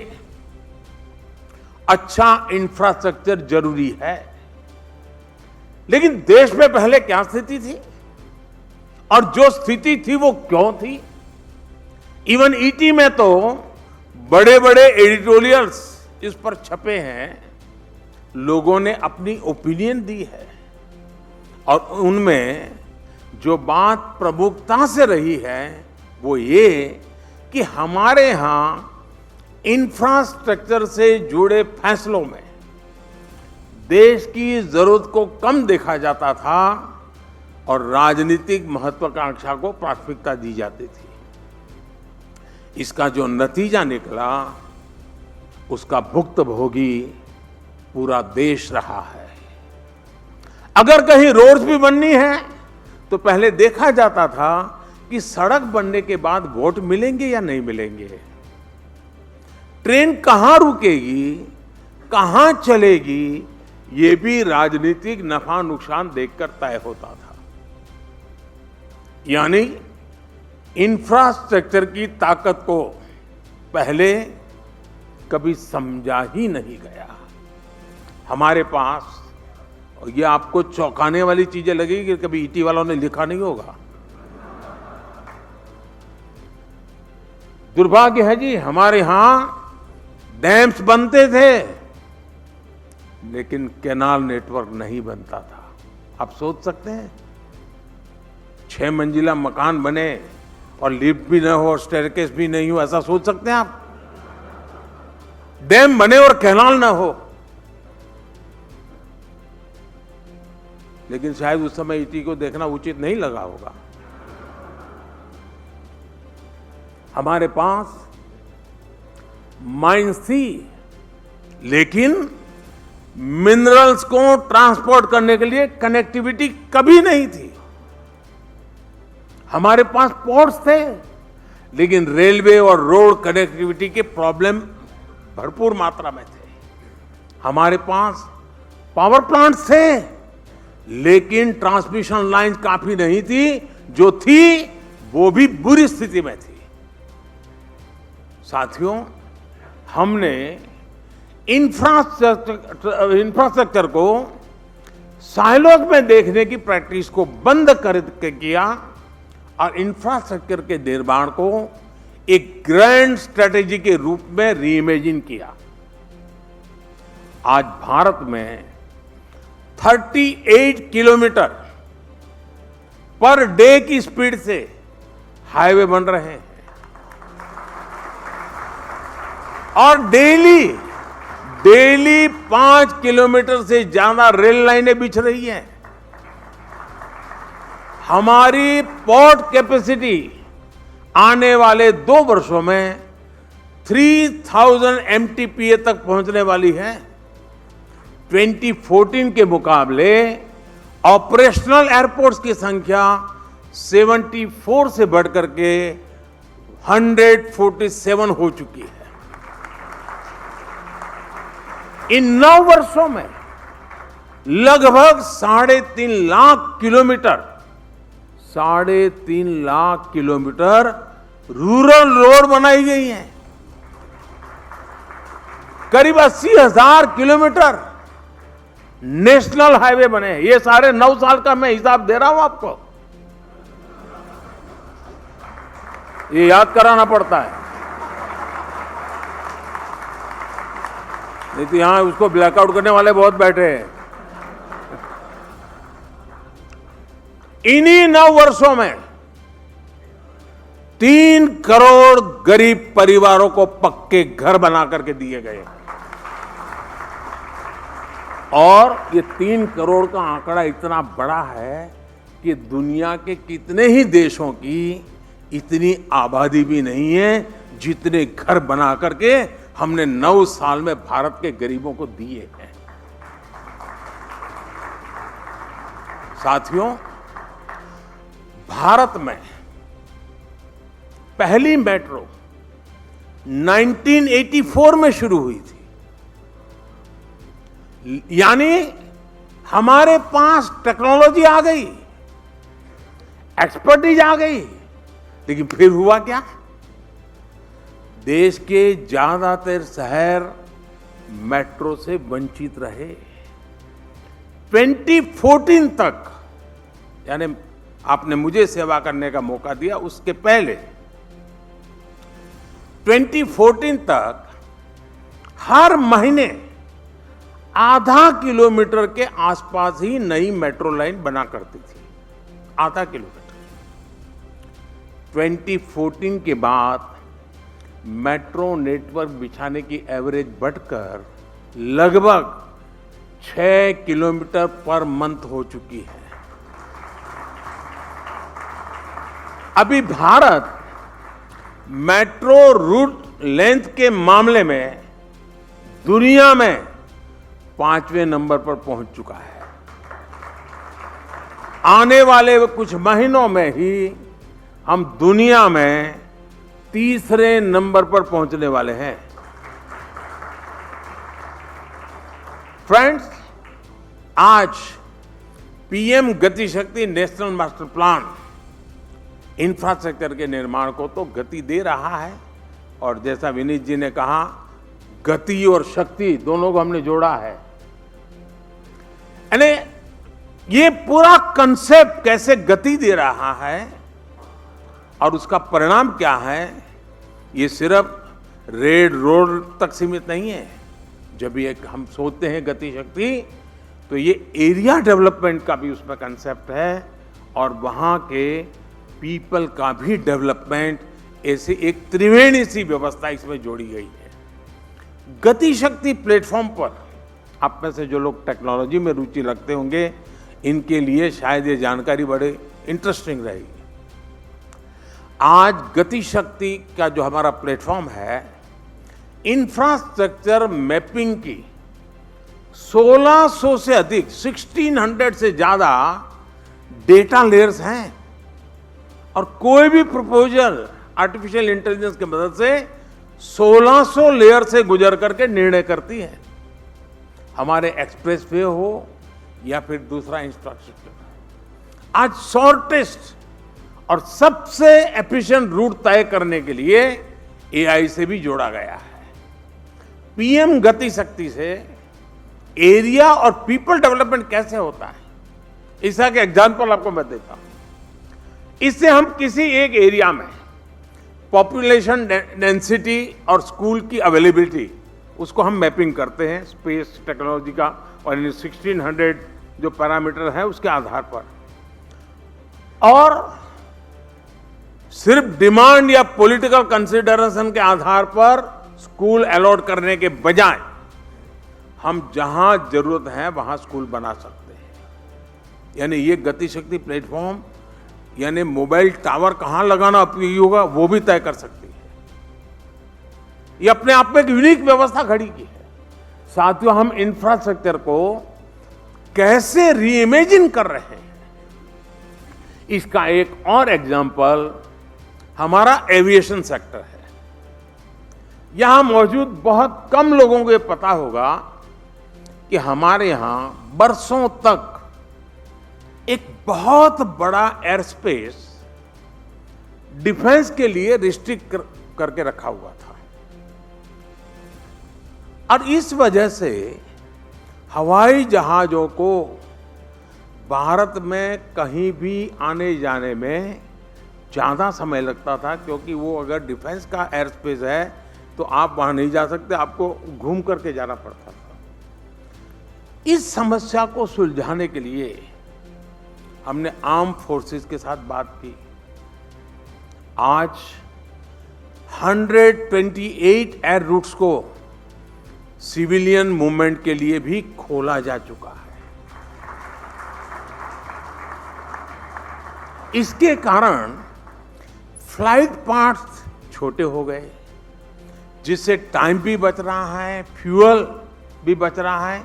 अच्छा इंफ्रास्ट्रक्चर जरूरी है। लेकिन देश में पहले क्या स्थिति थी और जो स्थिति थी वो क्यों थी? इवन ईटी में तो बड़े बड़े एडिटोरियल्स इस पर छपे हैं। लोगों ने अपनी ओपिनियन दी है और उनमें जो बात प्रमुखता से रही है वो ये कि हमारे यहाँ इंफ्रास्ट्रक्चर से जुड़े फैसलों में देश की जरूरत को कम देखा जाता था और राजनीतिक महत्वाकांक्षा को प्राथमिकता दी जाती थी। इसका जो नतीजा निकला उसका भुक्तभोगी पूरा देश रहा है। अगर कहीं रोड्स भी बननी है तो पहले देखा जाता था कि सड़क बनने के बाद वोट मिलेंगे या नहीं मिलेंगे, ट्रेन कहां रुकेगी, कहां चलेगी, ये भी राजनीतिक नफा नुकसान देखकर तय होता था। यानी इंफ्रास्ट्रक्चर की ताकत को पहले कभी समझा ही नहीं गया। हमारे पास, और ये आपको चौंकाने वाली चीजें लगेगी कि कभी ईटी वालों ने लिखा नहीं होगा, दुर्भाग्य है जी, हमारे यहां डैम्स बनते थे लेकिन कैनाल नेटवर्क नहीं बनता था। आप सोच सकते हैं 6 मंजिला मकान बने और लिफ्ट भी न हो और स्टेयरकेस भी नहीं हो, ऐसा सोच सकते हैं आप? डैम बने और कैनाल ना हो। लेकिन शायद उस समय ईटी को देखना उचित नहीं लगा होगा। हमारे पास माइंस थी लेकिन मिनरल्स को ट्रांसपोर्ट करने के लिए कनेक्टिविटी कभी नहीं थी। हमारे पास पोर्ट्स थे लेकिन रेलवे और रोड कनेक्टिविटी के प्रॉब्लम भरपूर मात्रा में थे। हमारे पास पावर प्लांट्स थे लेकिन ट्रांसमिशन लाइन काफी नहीं थी, जो थी वो भी बुरी स्थिति में थी। साथियों, हमने इंफ्रास्ट्रक्चर को साइलोज में देखने की प्रैक्टिस को बंद कर किया और इंफ्रास्ट्रक्चर के निर्माण को एक ग्रैंड स्ट्रेटेजी के रूप में रीइमेजिन किया। आज भारत में 38 किलोमीटर पर डे की स्पीड से हाईवे बन रहे हैं और डेली 5 किलोमीटर से ज्यादा रेल लाइनें बिछ रही हैं। हमारी पोर्ट कैपेसिटी आने वाले 2 वर्षों में 3000 MTPA तक पहुंचने वाली है। 2014 के मुकाबले ऑपरेशनल एयरपोर्ट्स की संख्या 74 से बढ़कर के 147 हो चुकी है। इन 9 वर्षों में लगभग 3.5 लाख किलोमीटर रूरल रोड बनाई गई हैं। करीब 80,000 किलोमीटर नेशनल हाईवे बने हैं। ये सारे 9 साल का मैं हिसाब दे रहा हूं आपको, ये याद कराना पड़ता है, नहीं तो यहां उसको ब्लैकआउट करने वाले बहुत बैठे हैं। इन्हीं 9 वर्षों में 3 करोड़ गरीब परिवारों को पक्के घर बना करके दिए गए और ये 3 करोड़ का आंकड़ा इतना बड़ा है कि दुनिया के कितने ही देशों की इतनी आबादी भी नहीं है जितने घर बना करके हमने 9 साल में भारत के गरीबों को दिए हैं। साथियों, भारत में पहली मेट्रो 1984 में शुरू हुई थी। यानी हमारे पास टेक्नोलॉजी आ गई, एक्सपर्टीज आ गई, लेकिन फिर हुआ क्या? देश के ज्यादातर शहर मेट्रो से वंचित रहे। 2014 तक, यानी आपने मुझे सेवा करने का मौका दिया, उसके पहले 2014 तक हर महीने आधा किलोमीटर के आसपास ही नई मेट्रो लाइन बना करती थी। आधा किलोमीटर। 2014 के बाद मेट्रो नेटवर्क बिछाने की एवरेज बढ़कर लगभग 6 किलोमीटर पर मंथ हो चुकी है। अभी भारत मेट्रो रूट लेंथ के मामले में दुनिया में 5वें नंबर पर पहुंच चुका है। आने वाले कुछ महीनों में ही हम दुनिया में 3रे नंबर पर पहुंचने वाले हैं। फ्रेंड्स, आज पीएम गति शक्ति नेशनल मास्टर प्लान इंफ्रास्ट्रक्चर के निर्माण को तो गति दे रहा है, और जैसा विनीत जी ने कहा, गति और शक्ति दोनों को हमने जोड़ा है। यानी ये पूरा कंसेप्ट कैसे गति दे रहा है और उसका परिणाम क्या है, ये सिर्फ रेड रोड तक सीमित नहीं है। जब ये हम सोचते हैं गति शक्ति, तो ये एरिया डेवलपमेंट का भी उसमें कंसेप्ट है, और वहाँ के पीपल का भी डेवलपमेंट, ऐसे एक त्रिवेणी सी व्यवस्था इसमें जोड़ी गई है। गति शक्ति प्लेटफॉर्म पर आप में से जो लोग टेक्नोलॉजी में रुचि रखते होंगे, इनके लिए शायद ये जानकारी बड़े इंटरेस्टिंग रहेगी। आज गति शक्ति का जो हमारा प्लेटफॉर्म है, इंफ्रास्ट्रक्चर मैपिंग की 1600 से अधिक 1600 से ज्यादा डेटा लेयर्स हैं, और कोई भी प्रपोजल आर्टिफिशियल इंटेलिजेंस की मदद से 1600 लेयर से गुजर करके निर्णय करती है। हमारे एक्सप्रेसवे हो या फिर दूसरा इंफ्रास्ट्रक्चर, आज शॉर्टेस्ट और सबसे एफिशिएंट रूट तय करने के लिए एआई से भी जोड़ा गया है। पीएम गति शक्ति से एरिया और पीपल डेवलपमेंट कैसे होता है, इसका के एग्जांपल आपको मैं देता हूं। इससे हम किसी एक एरिया में पॉपुलेशन डेंसिटी और स्कूल की अवेलेबिलिटी, उसको हम मैपिंग करते हैं स्पेस टेक्नोलॉजी का, और 1600 जो पैरामीटर है उसके आधार पर, और सिर्फ डिमांड या पॉलिटिकल कंसिडरेशन के आधार पर स्कूल अलॉट करने के बजाय हम जहां जरूरत है वहां स्कूल बना सकते हैं। यानी ये गति शक्ति प्लेटफॉर्म, यानी मोबाइल टावर कहां लगाना उपयोगी होगा वो भी तय कर सकती है। ये अपने आप में एक यूनिक व्यवस्था खड़ी की है। साथियों, हम इंफ्रास्ट्रक्चर को कैसे रीइमेजिन कर रहे हैं, इसका एक और एग्जांपल हमारा एविएशन सेक्टर है। यहां मौजूद बहुत कम लोगों को ये पता होगा कि हमारे यहां बरसों तक एक बहुत बड़ा एयर स्पेस डिफेंस के लिए रिस्ट्रिक्ट करके रखा हुआ था, और इस वजह से हवाई जहाजों को भारत में कहीं भी आने जाने में ज्यादा समय लगता था, क्योंकि वो अगर डिफेंस का एयर स्पेस है तो आप वहां नहीं जा सकते, आपको घूम करके जाना पड़ता था। इस समस्या को सुलझाने के लिए हमने आर्म फोर्सेस के साथ बात की। आज 128 एयर रूट्स को सिविलियन मूवमेंट के लिए भी खोला जा चुका है। इसके कारण फ्लाइट पार्ट्स छोटे हो गए, जिससे टाइम भी बच रहा है, फ्यूल भी बच रहा है,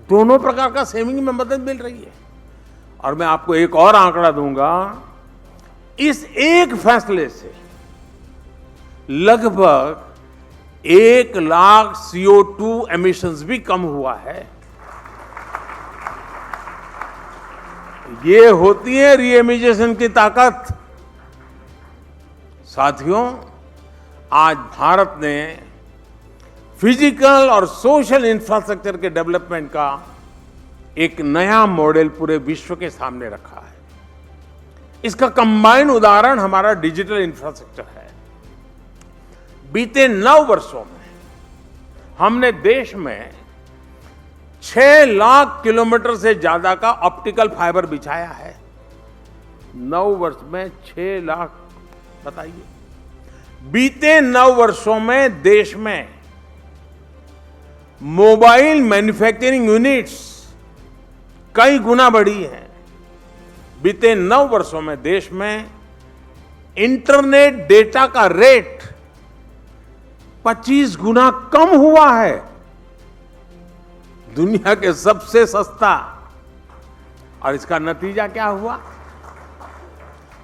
दोनों प्रकार का सेविंग में मदद मिल रही है। और मैं आपको एक और आंकड़ा दूंगा, इस एक फैसले से लगभग 1 लाख CO2 एमिशंस भी कम हुआ है। ये होती है रीइमेजिनेशन की ताकत। साथियों, आज भारत ने फिजिकल और सोशल इंफ्रास्ट्रक्चर के डेवलपमेंट का एक नया मॉडल पूरे विश्व के सामने रखा है। इसका कंबाइंड उदाहरण हमारा डिजिटल इंफ्रास्ट्रक्चर है। बीते 9 वर्षों में हमने देश में 6 लाख किलोमीटर से ज्यादा का ऑप्टिकल फाइबर बिछाया है। 9 वर्ष में 6 लाख, बताइए। बीते 9 वर्षों में देश में मोबाइल मैन्युफैक्चरिंग यूनिट्स कई गुना बढ़ी है। बीते 9 वर्षों में देश में इंटरनेट डेटा का रेट 25 गुना कम हुआ है। दुनिया के सबसे सस्ता। और इसका नतीजा क्या हुआ?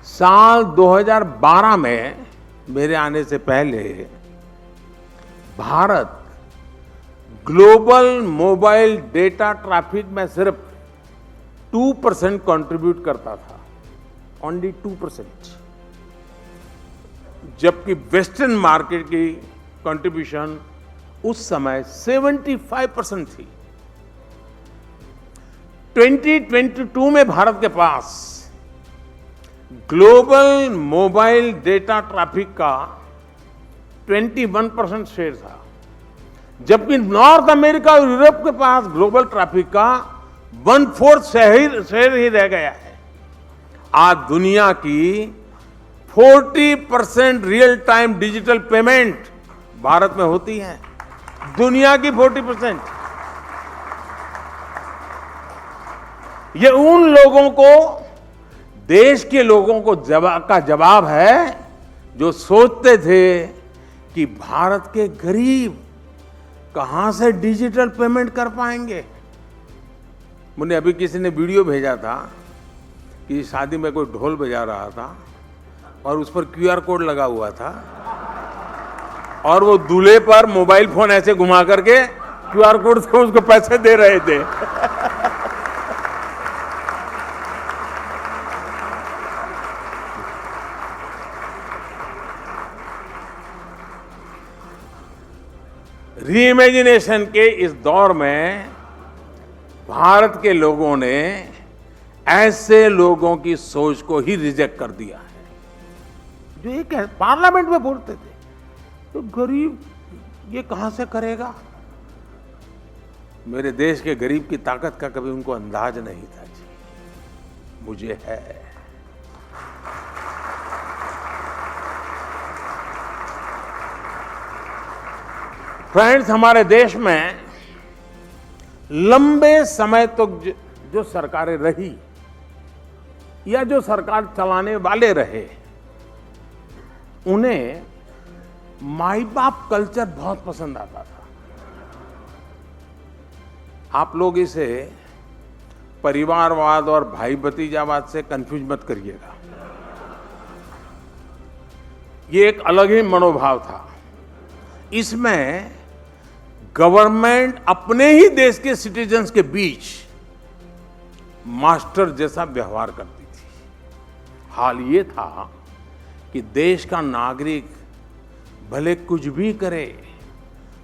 साल 2012 में मेरे आने से पहले Bharat global mobile data traffic में सिर्फ 2% कंट्रीब्यूट करता था, ओनली 2%, जबकि वेस्टर्न मार्केट की कंट्रीब्यूशन उस समय 75% थी। 2022 में भारत के पास ग्लोबल मोबाइल डेटा ट्रैफिक का 21% शेयर था, जबकि नॉर्थ अमेरिका और यूरोप के पास ग्लोबल ट्रैफिक का 1/4 शेयर ही रह गया है। आज दुनिया की 40% real time digital payment Bharat में होती है। दुनिया की 40%। ये उन लोगों को, देश के लोगों को जवाब है जो सोचते थे कि भारत के गरीब कहां से डिजिटल पेमेंट कर पाएंगे। मुझे अभी किसी ने वीडियो भेजा था कि शादी में कोई ढोल बजा रहा था और उस पर QR कोड लगा हुआ था और वो दूल्हे पर मोबाइल फोन ऐसे घुमा करके QR कोड से उसको पैसे दे रहे थे। रीइमेजिनेशन के इस दौर में भारत के लोगों ने ऐसे लोगों की सोच को ही रिजेक्ट कर दिया है जो ये पार्लियामेंट में बोलते थे तो गरीब ये कहां से करेगा। मेरे देश के गरीब की ताकत का कभी उनको अंदाज नहीं था जी, मुझे है। फ्रेंड्स, हमारे देश में लंबे समय तक जो सरकारें रही या जो सरकार चलाने वाले रहे, उन्हें माई बाप कल्चर बहुत पसंद आता था। आप लोग इसे परिवारवाद और भाई भतीजावाद से कंफ्यूज मत करिएगा। ये एक अलग ही मनोभाव था। इसमें गवर्नमेंट अपने ही देश के सिटीजन्स के बीच मास्टर जैसा व्यवहार करती थी। हाल ये था कि देश का नागरिक भले कुछ भी करे,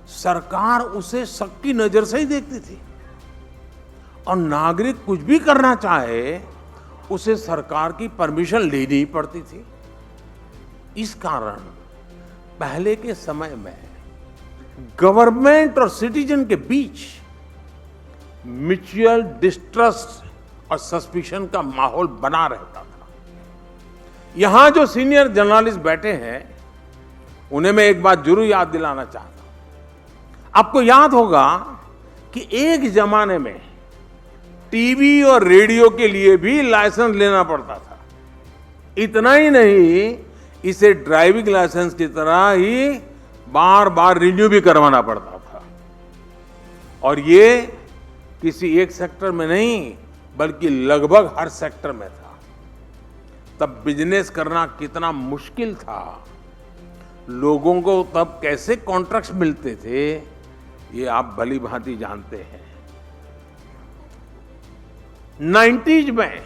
सरकार उसे शक की नजर से ही देखती थी और नागरिक कुछ भी करना चाहे उसे सरकार की परमिशन लेनी पड़ती थी। इस कारण पहले के समय में गवर्नमेंट और सिटीजन के बीच म्यूचुअल डिस्ट्रस्ट और सस्पिशन का माहौल बना रहता था। यहां जो सीनियर जर्नलिस्ट बैठे हैं उन्हें मैं एक बात जरूर याद दिलाना चाहता हूं। आपको याद होगा कि एक जमाने में टीवी और रेडियो के लिए भी लाइसेंस लेना पड़ता था। इतना ही नहीं, इसे ड्राइविंग लाइसेंस की तरह ही बार बार रिन्यू भी करवाना पड़ता था। और ये किसी एक सेक्टर में नहीं बल्कि लगभग हर सेक्टर में था। तब बिजनेस करना कितना मुश्किल था, लोगों को तब कैसे कॉन्ट्रैक्ट्स मिलते थे, ये आप भली भांति जानते हैं। 90s में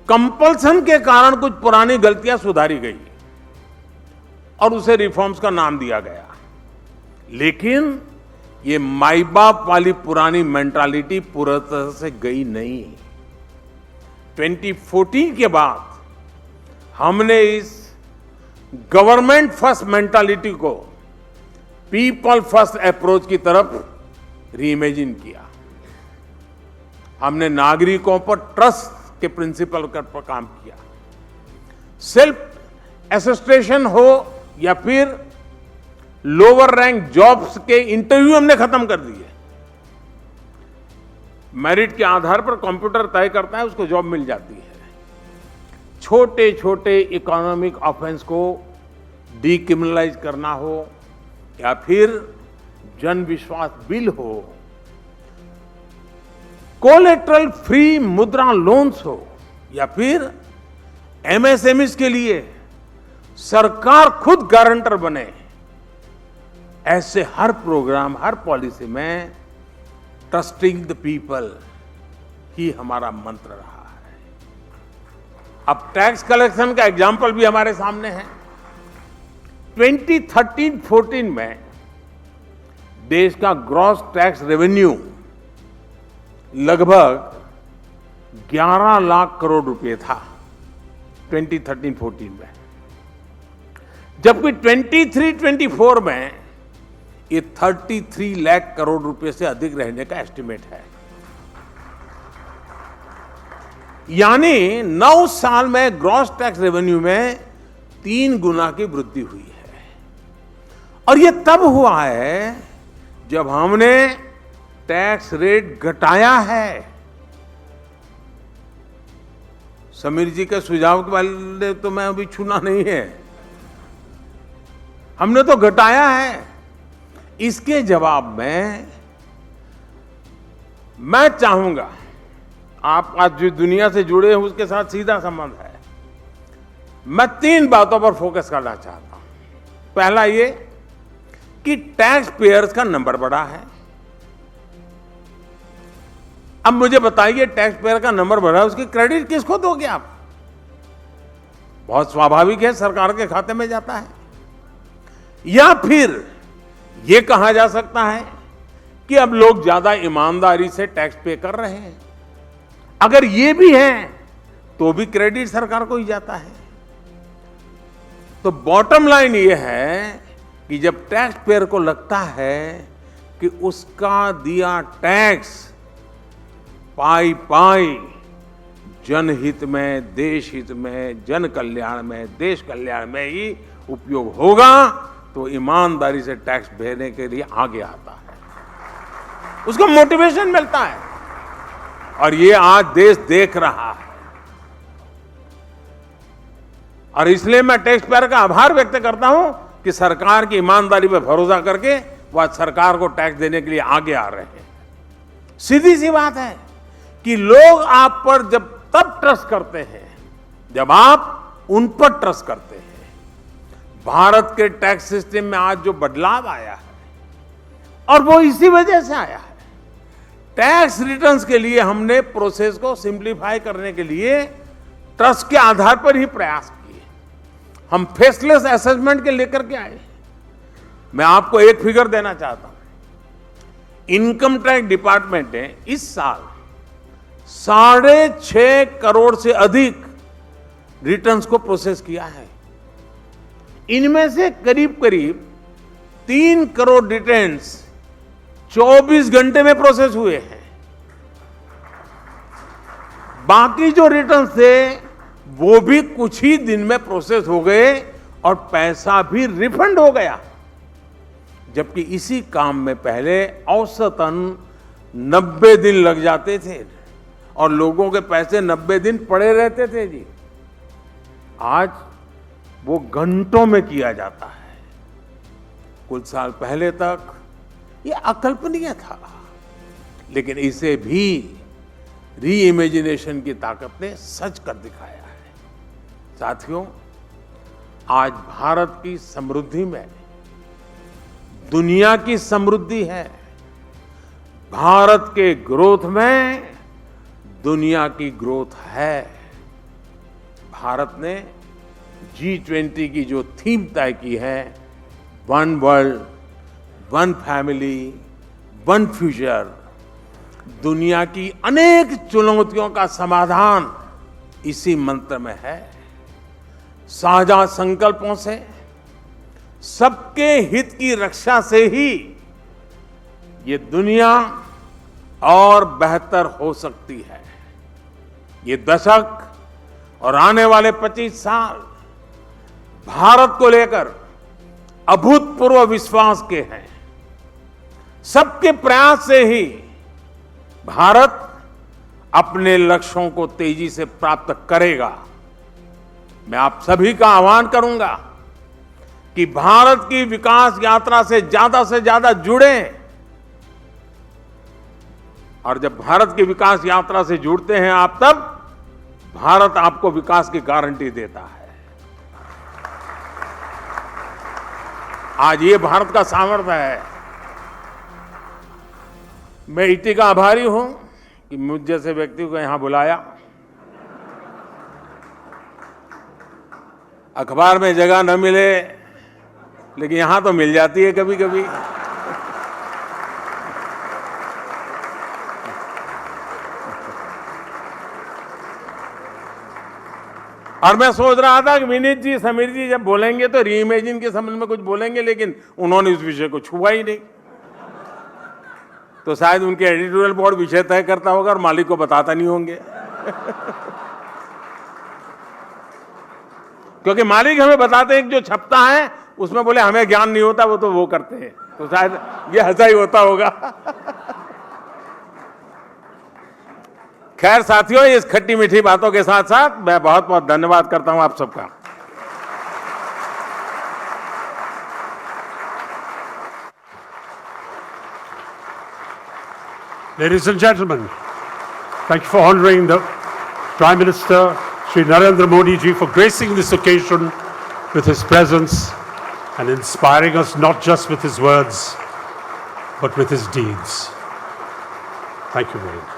कंपल्सन के कारण कुछ पुरानी गलतियां सुधारी गई और उसे रिफॉर्म्स का नाम दिया गया। लेकिन ये माई बाप वाली पुरानी मेंटालिटी पूरी तरह से गई नहीं। 2014 के बाद हमने इस गवर्नमेंट फर्स्ट मेंटालिटी को पीपल फर्स्ट अप्रोच की तरफ रीइमेजिन किया। हमने नागरिकों पर ट्रस्ट के प्रिंसिपल पर काम किया। सेल्फ एसिस्टेशन हो या फिर लोअर रैंक जॉब्स के इंटरव्यू हमने खत्म कर दिए। मेरिट के आधार पर कंप्यूटर तय करता है, उसको जॉब मिल जाती है। छोटे छोटे इकोनॉमिक ऑफेंस को डीक्रिमिनलाइज करना हो या फिर जन विश्वास बिल हो, कोलेटरल फ्री मुद्रा लोन्स हो या फिर एमएसएमईज के लिए सरकार खुद गारंटर बने, ऐसे हर प्रोग्राम, हर पॉलिसी में ट्रस्टिंग द पीपल ही हमारा मंत्र रहा है। अब टैक्स कलेक्शन का एग्जाम्पल भी हमारे सामने है। 2013-14 में देश का ग्रॉस टैक्स रेवेन्यू लगभग 11 लाख करोड़ रुपए था 2013-14 में, जबकि 23-24 में ये 33 लाख करोड़ रुपए से अधिक रहने का एस्टिमेट है। यानी 9 साल में ग्रॉस टैक्स रेवेन्यू में 3 गुना की वृद्धि हुई है। और ये तब हुआ है जब हमने टैक्स रेट घटाया है। समीर जी के सुझाव के वाले तो मैं अभी छूना नहीं है, हमने तो घटाया है। इसके जवाब में मैं चाहूंगा, आप आज जो दुनिया से जुड़े हैं उसके साथ सीधा संबंध है, मैं 3 बातों पर फोकस करना चाहता हूं। पहला ये कि टैक्स पेयर्स का नंबर बढ़ा है। अब मुझे बताइए, टैक्स पेयर का नंबर बढ़ा, उसकी क्रेडिट किसको दोगे आप? बहुत स्वाभाविक है, सरकार के खाते में जाता है। या फिर यह कहा जा सकता है कि अब लोग ज्यादा ईमानदारी से टैक्स पे कर रहे हैं। अगर ये भी है तो भी क्रेडिट सरकार को ही जाता है। तो बॉटम लाइन ये है कि जब टैक्स पेयर को लगता है कि उसका दिया टैक्स पाई पाई जनहित में, देश हित में, जन कल्याण में, देश कल्याण में ही उपयोग होगा, तो ईमानदारी से टैक्स भरने के लिए आगे आता है, उसको मोटिवेशन मिलता है। और ये आज देश देख रहा है। और इसलिए मैं टैक्स पेयर का आभार व्यक्त करता हूं कि सरकार की ईमानदारी पर भरोसा करके वह सरकार को टैक्स देने के लिए आगे आ रहे हैं। सीधी सी बात है कि लोग आप पर जब तब ट्रस्ट करते हैं जब आप उन पर ट्रस्ट करते हैं। भारत के टैक्स सिस्टम में आज जो बदलाव आया है, और वो इसी वजह से आया है। टैक्स रिटर्न्स के लिए हमने प्रोसेस को सिंप्लीफाई करने के लिए ट्रस्ट के आधार पर ही प्रयास किए। हम फेसलेस असेसमेंट के लेकर के आए। मैं आपको एक फिगर देना चाहता हूं। इनकम टैक्स डिपार्टमेंट ने इस साल 6.5 करोड़ से अधिक रिटर्न्स को प्रोसेस किया है। इनमें से करीब करीब 3 करोड़ रिटर्न्स 24 घंटे में प्रोसेस हुए हैं। बाकी जो रिटर्न्स थे वो भी कुछ ही दिन में प्रोसेस हो गए और पैसा भी रिफंड हो गया। जबकि इसी काम में पहले औसतन 90 दिन लग जाते थे और लोगों के पैसे 90 दिन पड़े रहते थे जी। आज वो घंटों में किया जाता है। कुछ साल पहले तक ये अकल्पनीय था, लेकिन इसे भी री इमेजिनेशन की ताकत ने सच कर दिखाया है। साथियों, आज भारत की समृद्धि में दुनिया की समृद्धि है। भारत के ग्रोथ में दुनिया की ग्रोथ है। भारत ने G20 की जो थीम तय की है, one world, one family, one future, दुनिया की अनेक चुनौतियों का समाधान इसी मंत्र में है। साझा संकल्पों से, सबके हित की रक्षा से ही ये दुनिया और बेहतर हो सकती है। ये दशक और आने वाले 25 साल भारत को लेकर अभूतपूर्व विश्वास के हैं। सबके प्रयास से ही भारत अपने लक्ष्यों को तेजी से प्राप्त करेगा। मैं आप सभी का आह्वान करूंगा कि भारत की विकास यात्रा से ज्यादा जुड़ें। और जब भारत की विकास यात्रा से जुड़ते हैं आप, तब भारत आपको विकास की गारंटी देता है। आज ये भारत का सामर्थ्य है। मैं ईटी का आभारी हूं कि मुझ जैसे व्यक्ति को यहां बुलाया। अखबार में जगह न मिले, लेकिन यहां तो मिल जाती है कभी कभी। और मैं सोच रहा था कि विनीत जी, समीर जी जब बोलेंगे तो रीइमेजिन के संबंध में कुछ बोलेंगे, लेकिन उन्होंने उस विषय को छुआ ही नहीं। तो शायद उनके एडिटोरियल बोर्ड विषय तय करता होगा और मालिक को बताता नहीं होंगे। क्योंकि मालिक हमें बताते हैं कि जो छपता है उसमें बोले हमें ज्ञान नहीं होता, वो तो वो करते हैं। तो शायद ये ऐसा ही होता होगा। खैर साथियों, इस खट्टी मीठी बातों के साथ साथ मैं बहुत बहुत धन्यवाद करता हूं आप सबका। Ladies and gentlemen, thank you for honoring the Prime Minister, Shri Narendra Modi ji, for gracing this occasion with his presence and inspiring us not just with his words, but with his deeds. Thank you very much.